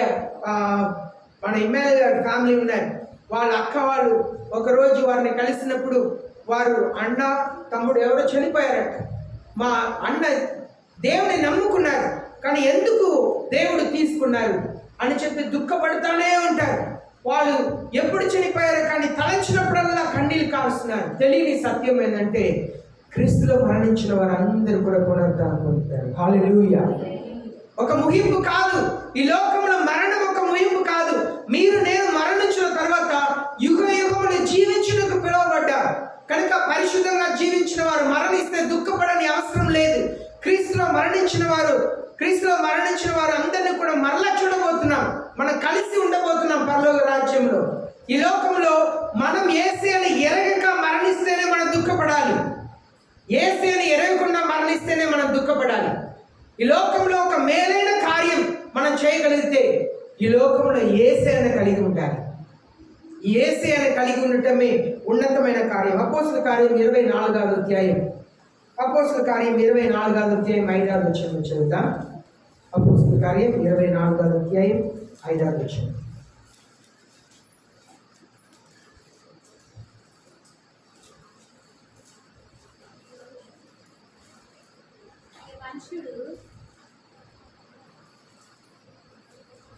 మన ఎమ్మెల్యే గారి ఫ్యామిలీ ఉన్నారు. వాళ్ళ అక్క వాళ్ళు ఒకరోజు వారిని కలిసినప్పుడు వారు అన్న తమ్ముడు ఎవరో చనిపోయారట. మా అన్న దేవుని నమ్ముకున్నారు, కానీ ఎందుకు దేవుడు తీసుకున్నారు అని చెప్పి దుఃఖపడుతూనే ఉంటారు. వాళ్ళు ఎప్పుడు చనిపోయారు కానీ తలంచినప్పుడల్లా కన్నీళ్ళు కారుస్తున్నారు. తెలియని సత్యం ఏంటంటే క్రీస్తులో మరణించిన వారందరూ కూడా పునరుద్ధానం పొందుతారు. హల్లెలూయా. ఒక ముగింపు కాదు ఈ లోకంలో మరణం, ఒక ముగింపు కాదు. మీరు నేను మరణించిన తర్వాత యుగ యుగములు జీవించుటకు పిలువబడ్డారు. కనుక పరిశుద్ధంగా జీవించిన వారు మరణిస్తే దుఃఖపడని అవసరం లేదు. క్రీస్తులో మరణించిన వారు అందరినీ కూడా మరలా చూడబోతున్నాం. మనం కలిసి ఉండబోతున్నాం పరలోక రాజ్యంలో. ఈ లోకంలో మనం యేసయ్యని ఎరగక మరణిస్తేనే మనం దుఃఖపడాలి. యేసయ్యని ఎరగకుండా మరణిస్తేనే మనం దుఃఖపడాలి. ఈ లోకంలో ఒక మేలైన కార్యం మనం చేయగలిగితే ఈ లోకంలో యేసయ్యని కలిగి ఉండాలి. యేసయ్యని కలిగి ఉండటమే ఉన్నతమైన కార్యం. అపోస్తల కార్యం 24వ అధ్యాయం. అపోస్తల కార్యం 24వ అధ్యాయం 5వ వచనం చదువుతాం. అపోస్తల కార్యం 24వ అధ్యాయం 5వ వచనం.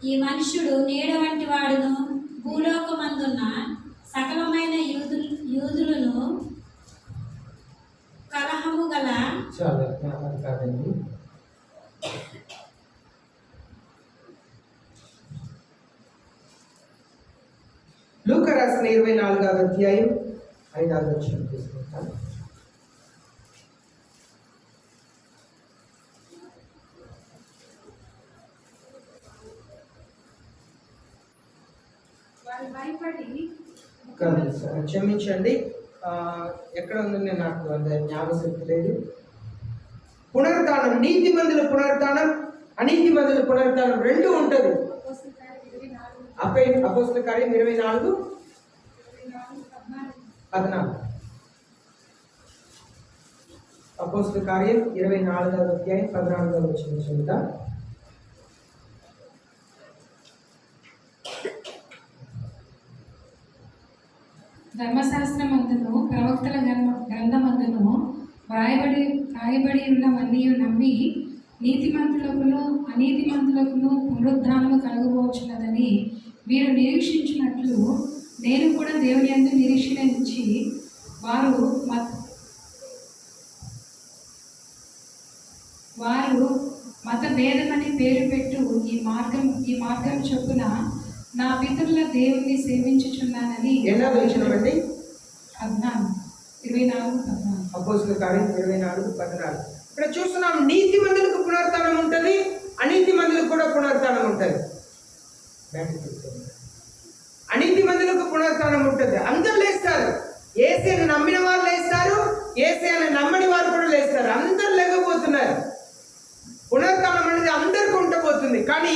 ఈ మనుష్యుడు నీడ వంటి వాడును, భూలోకమందున్న సకలమైన యూదులను కలహము గల కాదండి. లూకా రాసిన 24వ అధ్యాయం 5వ వచనం తీసుకుంటాం. క్షమించండి, ఎక్కడ ఉంది నాకు అంత జ్ఞాపశక్తి లేదు. పునరుత్థానం, నీతిమంతుల పునరుత్థానం, అనీతి మందుల పునరుత్థానం రెండు ఉంటుంది. అపోస్తల కార్యం 24:14. అపోస్తల కార్యం 24వ అధ్యాయం 14వ వచనం చదువుతాం. ధర్మశాస్త్రమందును ప్రవక్తల గ్రంథమందును వ్రాయబడి ఉన్నవన్నీ నమ్మి నీతిమంతులకును అనీతిమంతులకును పునరుద్ధానము కలుగబోచున్నదని మీరు నిరీక్షించినట్లు నేను కూడా దేవుని యందు నిరీక్షణ ఇచ్చి వారు మత భేదమని పేరు పెట్టు ఈ మార్గం చొప్పున నా పితరుల దేవుణ్ణి సేవించుచున్నానని. 14:14. అపోస్తుల కార్యం 24:14. ఇక్కడ చూస్తున్నాం, నీతి మందులకు పునరుత్థానం ఉంటుంది, అనీతి మందులకు కూడా పునరుత్థానం ఉంటుంది. అనీతి మందులకు పునరుత్థానం ఉంటుంది. అందరూ లేస్తారు. యేసుని నమ్మిన వారు లేస్తారు, యేసుని నమ్మని వారు కూడా లేస్తారు. అందరూ లేకపోతున్నారు. పునరుత్థానం అనేది అందరికీ ఉండబోతుంది. కానీ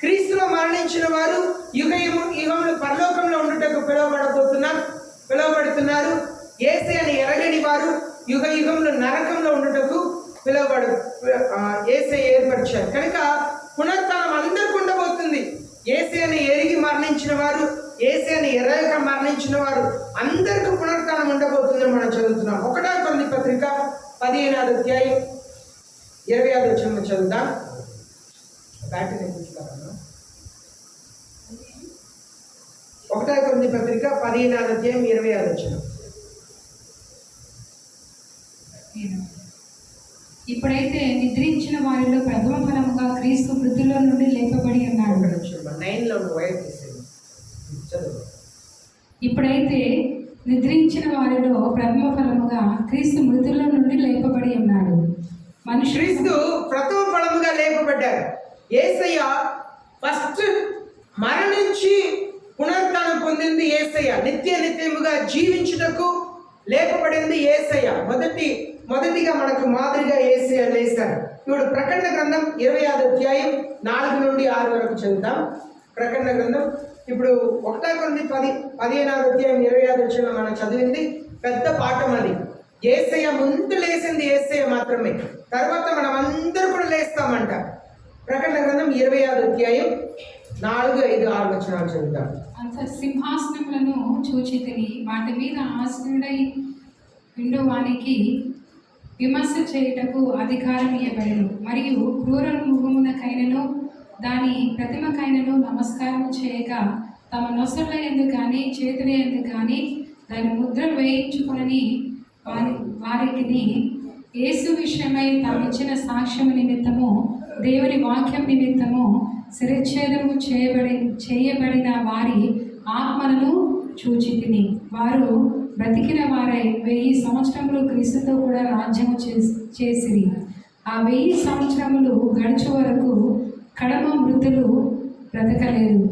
క్రీస్తులో మరణించిన వారు యుగంలో పరలోకంలో ఉండుటకు పిలువబడుతున్నారు. యేసుని ఎరగని వారు యుగంలో నరకంలో ఉండుటకు యేసు ఏర్పరిచారు. కనుక పునరుత్థానం అందరికీ ఉండబోతుంది. యేసుని ఎరిగి మరణించిన వారు, యేసుని ఎరగక మరణించిన వారు అందరికీ పునరుత్థానం ఉండబోతుందని మనం చదువుతున్నాం. 1 కొరింథీ పత్రిక 15వ అధ్యాయం 25వ వచనం చదువుదాం. బ్యాటరీ తీసుకురాను. 1 కొరింథీ పత్రిక 15వ అధ్యాయం 25వ వచనం. ఇప్పుడైతే నిద్రించిన వారిలో ప్రథమ ఫలముగా క్రీస్తు మృతుల్లో నుండి లేపబడి ఉన్నాడు. 9లో వైర్ తీసేది. ఇప్పుడైతే నిద్రించిన వారిలో ప్రథమ ఫలముగా క్రీస్తు మృతుల్లో నుండి లేపబడి ఉన్నాడు. క్రీస్తు ప్రథమ ఫలముగా లేపబడ్డారు. యేసయ్య ఫస్ట్ మరణించి పునరుత్థానం పొందింది యేసయ్య. నిత్యముగా జీవించుటకు లేపబడింది యేసయ్య. మొదటిగా మనకు మాదిరిగా యేసయ్య లేస్తారు. ఇప్పుడు ప్రకటన గ్రంథం 25వ అధ్యాయం 4 నుండి 6 వరకు చదువుతాం. ప్రకటన గ్రంథం ఇప్పుడు 1 కొరింథీ 15వ అధ్యాయం 25వ వచనం మనం చదివింది పెద్ద పాఠం. అది యేసయ్య ముందు లేసింది యేసయ్య మాత్రమే, తర్వాత మనం అందరూ కూడా లేస్తామంట. ప్రకటన గ్రంథం 25వ అధ్యాయం 4, 5, 6 వచనాలు చదువుతాం. అంత సింహాసనములను చూచితిని, వాటి మీద ఆసీనుడై ఉండువానికి విమర్శ చేయుటకు అధికారం ఇవ్వబడెను. మరియు క్రూర మృగమునకైనను దాని ప్రతిమకైనను నమస్కారం చేయక తమ నొసళ్ళ యందు కానీ చేతుల యందు కానీ దాని ముద్రలు వేయించుకొని వారికి యేసు విషయమై తామిచ్చిన సాక్ష్యము నిమిత్తము దేవుని వాక్యం నిమిత్తము శిరచ్ఛేదము చేయబడిన వారి ఆత్మలను చూచితిని. వారు బ్రతికిన వారై 1000 సంవత్సరములు క్రీస్తుతో కూడా రాజ్యము చేసిరి. ఆ 1000 సంవత్సరములు గడుచు వరకు కడమ మృతులు బ్రతకలేదు.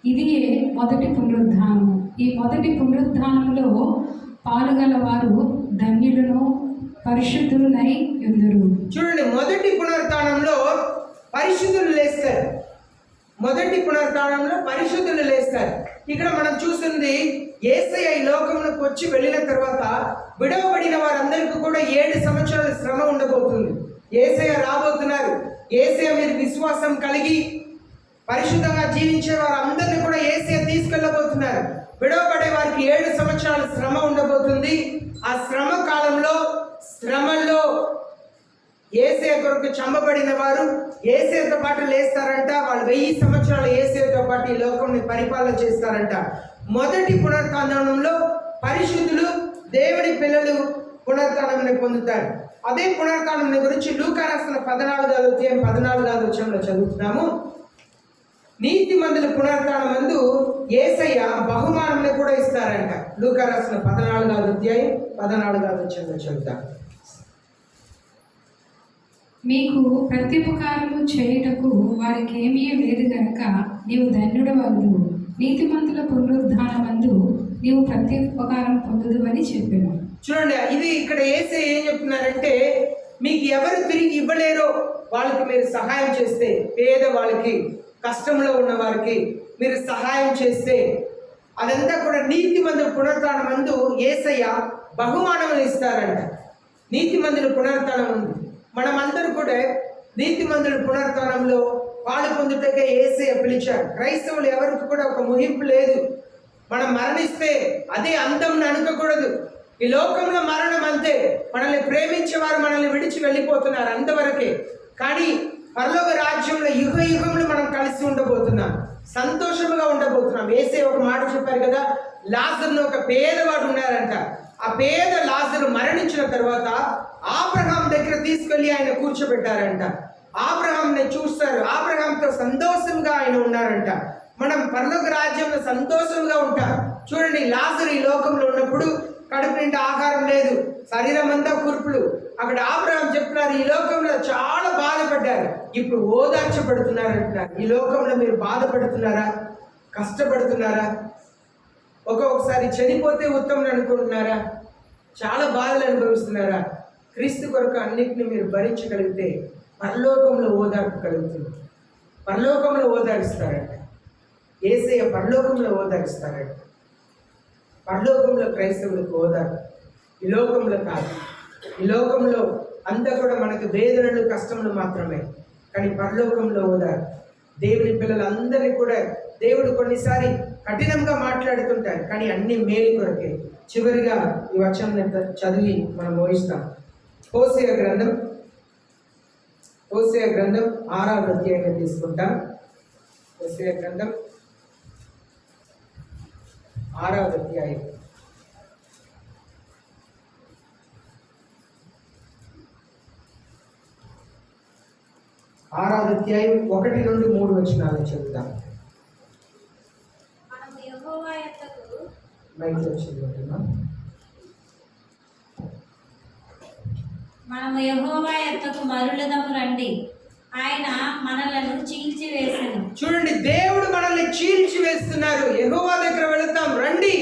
ఇదియే మొదటి పునరుద్ధానము. ఈ మొదటి పునరుద్ధానంలో పాలుగల వారు ధన్యులను పరిశుద్ధులై ఉందురు. చూడండి, మొదటి పునరుత్థానంలో పరిశుద్ధులు లేస్తారు. మొదటి పునరుత్థానంలో పరిశుద్ధులు లేస్తారు. ఇక్కడ మనం చూస్తుంది యేసయ్య ఈ లోకంలోకి వచ్చి వెళ్ళిన తర్వాత విడవబడిన వారందరికీ కూడా 7 సంవత్సరాల శ్రమ ఉండబోతుంది. యేసయ్య రాబోతున్నారు. యేసయ్య మీద విశ్వాసం కలిగి పరిశుద్ధంగా జీవించే వారందరినీ కూడా యేసయ్య తీసుకెళ్ళబోతున్నారు. విడవబడే వారికి 7 సంవత్సరాల శ్రమ ఉండబోతుంది. ఆ శ్రమ కాలంలో శ్రమల్లో యేసయ్య కొరకు చంపబడిన వారు యేసయ్యతో పాటు లేస్తారంట. వాళ్ళు 1000 సంవత్సరాలు యేసయ్యతో పాటు ఈ లోకంని పరిపాలన చేస్తారంట. మొదటి పునరుత్థానంలో పరిశుద్ధులు దేవుని పిల్లలు పునరుత్థానాన్ని పొందుతారు. అదే పునరుత్థానం గురించి లూకా రాసిన 14వ అధ్యాయం 14వ వచనంలో చదువుతున్నాము. నీతి మందుల పునరుత్థానం మందు యేసయ్య బహుమానంలో కూడా ఇస్తారంట. లూకా రాసిన 14వ అధ్యాయం 14వ వచనంలో చదువుతాం. మీకు ప్రత్యుపకారము చేయుటకు వారికి ఏమీ లేదు గనక నీవు ధన్యుడవగు. నీతిమంతుల పునరుద్ధానమందు నీవు ప్రత్యుపకారం పొందుదు అని చెప్పాను. చూడండి, ఇది ఇక్కడ యేసయ్య ఏం చెప్తున్నారంటే, మీకు ఎవరు తిరిగి ఇవ్వలేరో వాళ్ళకి మీరు సహాయం చేస్తే, పేద వాళ్ళకి, కష్టంలో ఉన్న వారికి మీరు సహాయం చేస్తే, అదంతా కూడా నీతి మందుల పునరుత్థానం మందు యేసయ్య బహుమానములు ఇస్తారంట. నీతి మందుల పునరుత్థానం ఉంది. మనమందరూ కూడా నీతి మందుల పునరుత్థానంలో పాలు పొందుటకే యేసయ్య పిలిచారు. క్రైస్తవులు ఎవరికి కూడా ఒక ముగింపు లేదు. మనం మరణిస్తే అదే అంతం అనుకోకూడదు. ఈ లోకంలో మరణం అంతే. మనల్ని ప్రేమించేవారు మనల్ని విడిచి వెళ్ళిపోతున్నారు అంతవరకే. కానీ పరలోక రాజ్యంలో యుగంలో మనం కలిసి ఉండబోతున్నాం, సంతోషముగా ఉండబోతున్నాం. యేసయ్య ఒక మాట చెప్పారు కదా, లాజరును ఒక పేదవాడు ఉన్నారంట. ఆ పేద లాజరు మరణించిన తర్వాత అబ్రహాం దగ్గర తీసుకెళ్లి ఆయన కూర్చోబెట్టారంట. అబ్రహాంని చూస్తారు. అబ్రహాంతో సంతోషంగా ఆయన ఉన్నారంట. మనం పరలోక రాజ్యంలో సంతోషంగా ఉంటాం. చూడండి, లాజరు ఈ లోకంలో ఉన్నప్పుడు కడుపు నిండా ఆహారం లేదు, శరీరం అంతా కురుపులు. అక్కడ అబ్రహాం చెప్తున్నారు, ఈ లోకంలో చాలా బాధపడ్డారు, ఇప్పుడు ఓదార్చబడుతున్నారు అంటున్నారు. ఈ లోకంలో మీరు బాధపడుతున్నారా, కష్టపడుతున్నారా, ఒక్కొక్కసారి చనిపోతే ఉత్తమం అనుకుంటున్నారా, చాలా బాధలు అనుభవిస్తున్నారా? క్రీస్తు కొరకు అన్నిటిని మీరు భరించగలిగితే పరలోకంలో ఓదార్పు కలుగుతుంది. పరలోకంలో ఓదారుస్తారంట. యేసయ్య పరలోకంలో ఓదారుస్తారంట. పరలోకంలో క్రైస్తవులకు ఓదారు, ఈ లోకంలో కాదు. ఈ లోకంలో అంతా కూడా మనకు వేదనలు, కష్టములు మాత్రమే. కానీ పరలోకంలో ఓదారు. దేవుని పిల్లలందరినీ కూడా దేవుడు కొన్నిసారి కఠినంగా మాట్లాడుతుంటారు, కానీ అన్ని మేలు కొరకే. చివరిగా ఈ వచనం చదివి మనం మోయిస్తాం. హోషేయ గ్రంథం 6వ అధ్యాయాన్ని తీసుకుంటాం. హోషేయ గ్రంథం 6వ అధ్యాయం 1 నుండి 3 వచనాలు చెప్తాం. మనము యెహోవా యొద్దకు మైక్ వచ్చింది. మనము యెహోవా యొద్దకు మరలుదము రండి, ఆయన మనలను చీల్చి వేసెను. చూడండి, దేవుడు మనల్ని చీల్చి వేస్తున్నారు. యెహోవా దగ్గర వెళతాం రండి,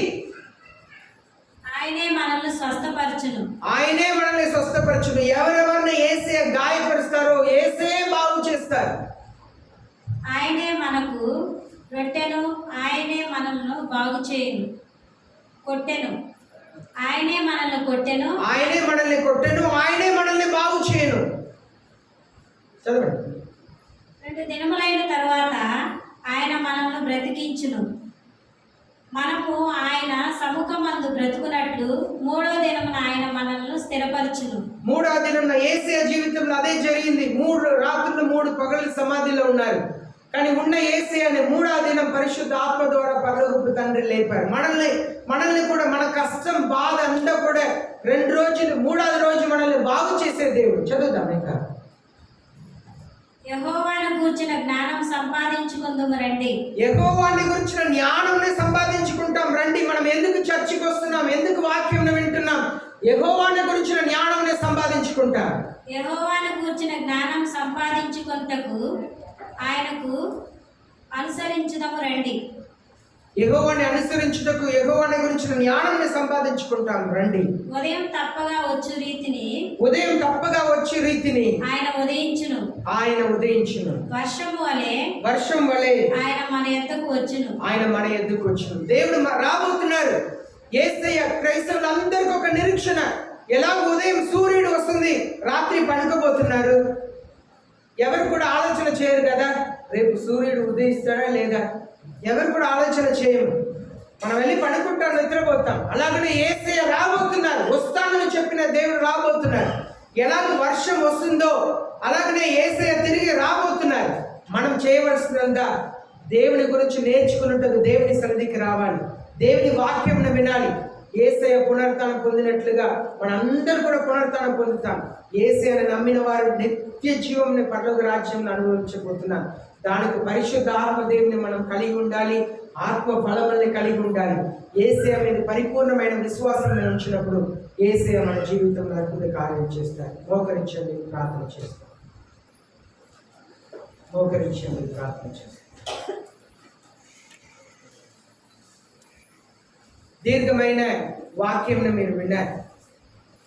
ఆయనే మనల్ని స్వస్థపరచును. ఆయనే మనల్ని స్వస్థపరచును. ఎవరెవరిని యేసయ్య గాయపరుస్తారో యేసయ్యే బాగు చేస్తారు. ఆయనే మనకు రొట్టెను, ఆయనే మనల్ని బాగు చేయును. కొట్టెను, ఆయనే మనల్ని కొట్టెను. ఆయనే మనల్ని కొట్టెను, ఆయనే మనల్ని బాగు చేయను. చదవండి. 2 దినములైన తర్వాత ఆయన మనల్ని బ్రతికించును. మనము ఆయన సముఖమందు బ్రతుకున్నట్లు 3వ దినమున ఆయన మనల్ని స్థిరపరచును. 3వ దినం యేసయ్య జీవితంలో అదే జరిగింది. 3 రాత్రులు 3 పగలు సమాధిలో ఉన్నారు. కానీ ఉన్న యేసయ్యని 3వ దినం పరిశుద్ధ ఆత్మ ద్వారా పరలోకపు తండ్రి లేపారు. మనల్ని కూడా మన కష్టం, బాధ అంతా కూడా 2 రోజులు, 3వ రోజు మనల్ని బాగు చేసే దేవుడు. చదువుదాం ఇంకా. యెహోవాను గూర్చిన జ్ఞానం సంపాదించుకుందుము రండి. యెహోవాని గురించిన జ్ఞానంని సంపాదించుకుంటాం రండి. మనం ఎందుకు చర్చికి వస్తున్నాం, ఎందుకు వాక్యం వింటున్నాం? యెహోవాని గురించిన జ్ఞానంని సంపాదించుకుంటాం. యెహోవాను గూర్చిన జ్ఞానం సంపాదించుకొనుటకు ఆయనకు అనుసరించుదము రండి. యెహోవాని అనుసరించుటకు యెహోవాని గురించిన జ్ఞానాన్ని సంపాదించుకుంటాం రండి. ఉదయం తప్పగా వచ్చు రీతిని ఆయన ఉదయించును. వర్షం వలె ఆయన మన యొద్దకు వచ్చును. దేవుడు రాబోతున్నారు. యేసయ్య క్రైస్తవులందరికీ ఒక నిరీక్షణ. ఎలా ఉదయం సూర్యుడు వస్తుంది, రాత్రి పడుకోబోతున్నారు. ఎవరు కూడా ఆలోచన చేయరు కదా, రేపు సూర్యుడు ఉదయిస్తాడా లేదా. ఎవరు కూడా ఆలోచన చేయము. మనం వెళ్ళి పడుకుంటాం, నిద్రపోతాం. అలాగనే యేసయ్య రాబోతున్నారు. వస్తానని చెప్పిన దేవుడు రాబోతున్నారు. ఎలాగ వర్షం వస్తుందో అలాగనే యేసయ్య తిరిగి రాబోతున్నారు. మనం చేయవలసినంతా దేవుని గురించి నేర్చుకున్నట్టు దేవుని సన్నిధికి రావాలి, దేవుని వాక్యంను వినాలి. యేసయ్య పునరుత్థానం పొందినట్లుగా మనందరూ కూడా పునరుత్థానం పొందుతాం. యేసయ్యను నమ్మిన వారు నిత్య జీవంని పరలోక రాజ్యంలో అనుభవించబోతున్నారు. దానికి పరిశుద్ధ ఆత్మ దేవుని మనం కలిగి ఉండాలి, ఆత్మ ఫలముల్ని కలిగి ఉండాలి. యేసయ్య మీద పరిపూర్ణమైన విశ్వాసం ఉంచినప్పుడు యేసయ్య మన జీవితంలో అద్భుత కార్యం చేస్తారు. మోకరించండి, ప్రార్థన చేస్తాం. దీర్ఘమైన వాక్యంను మీరు విన్నారు.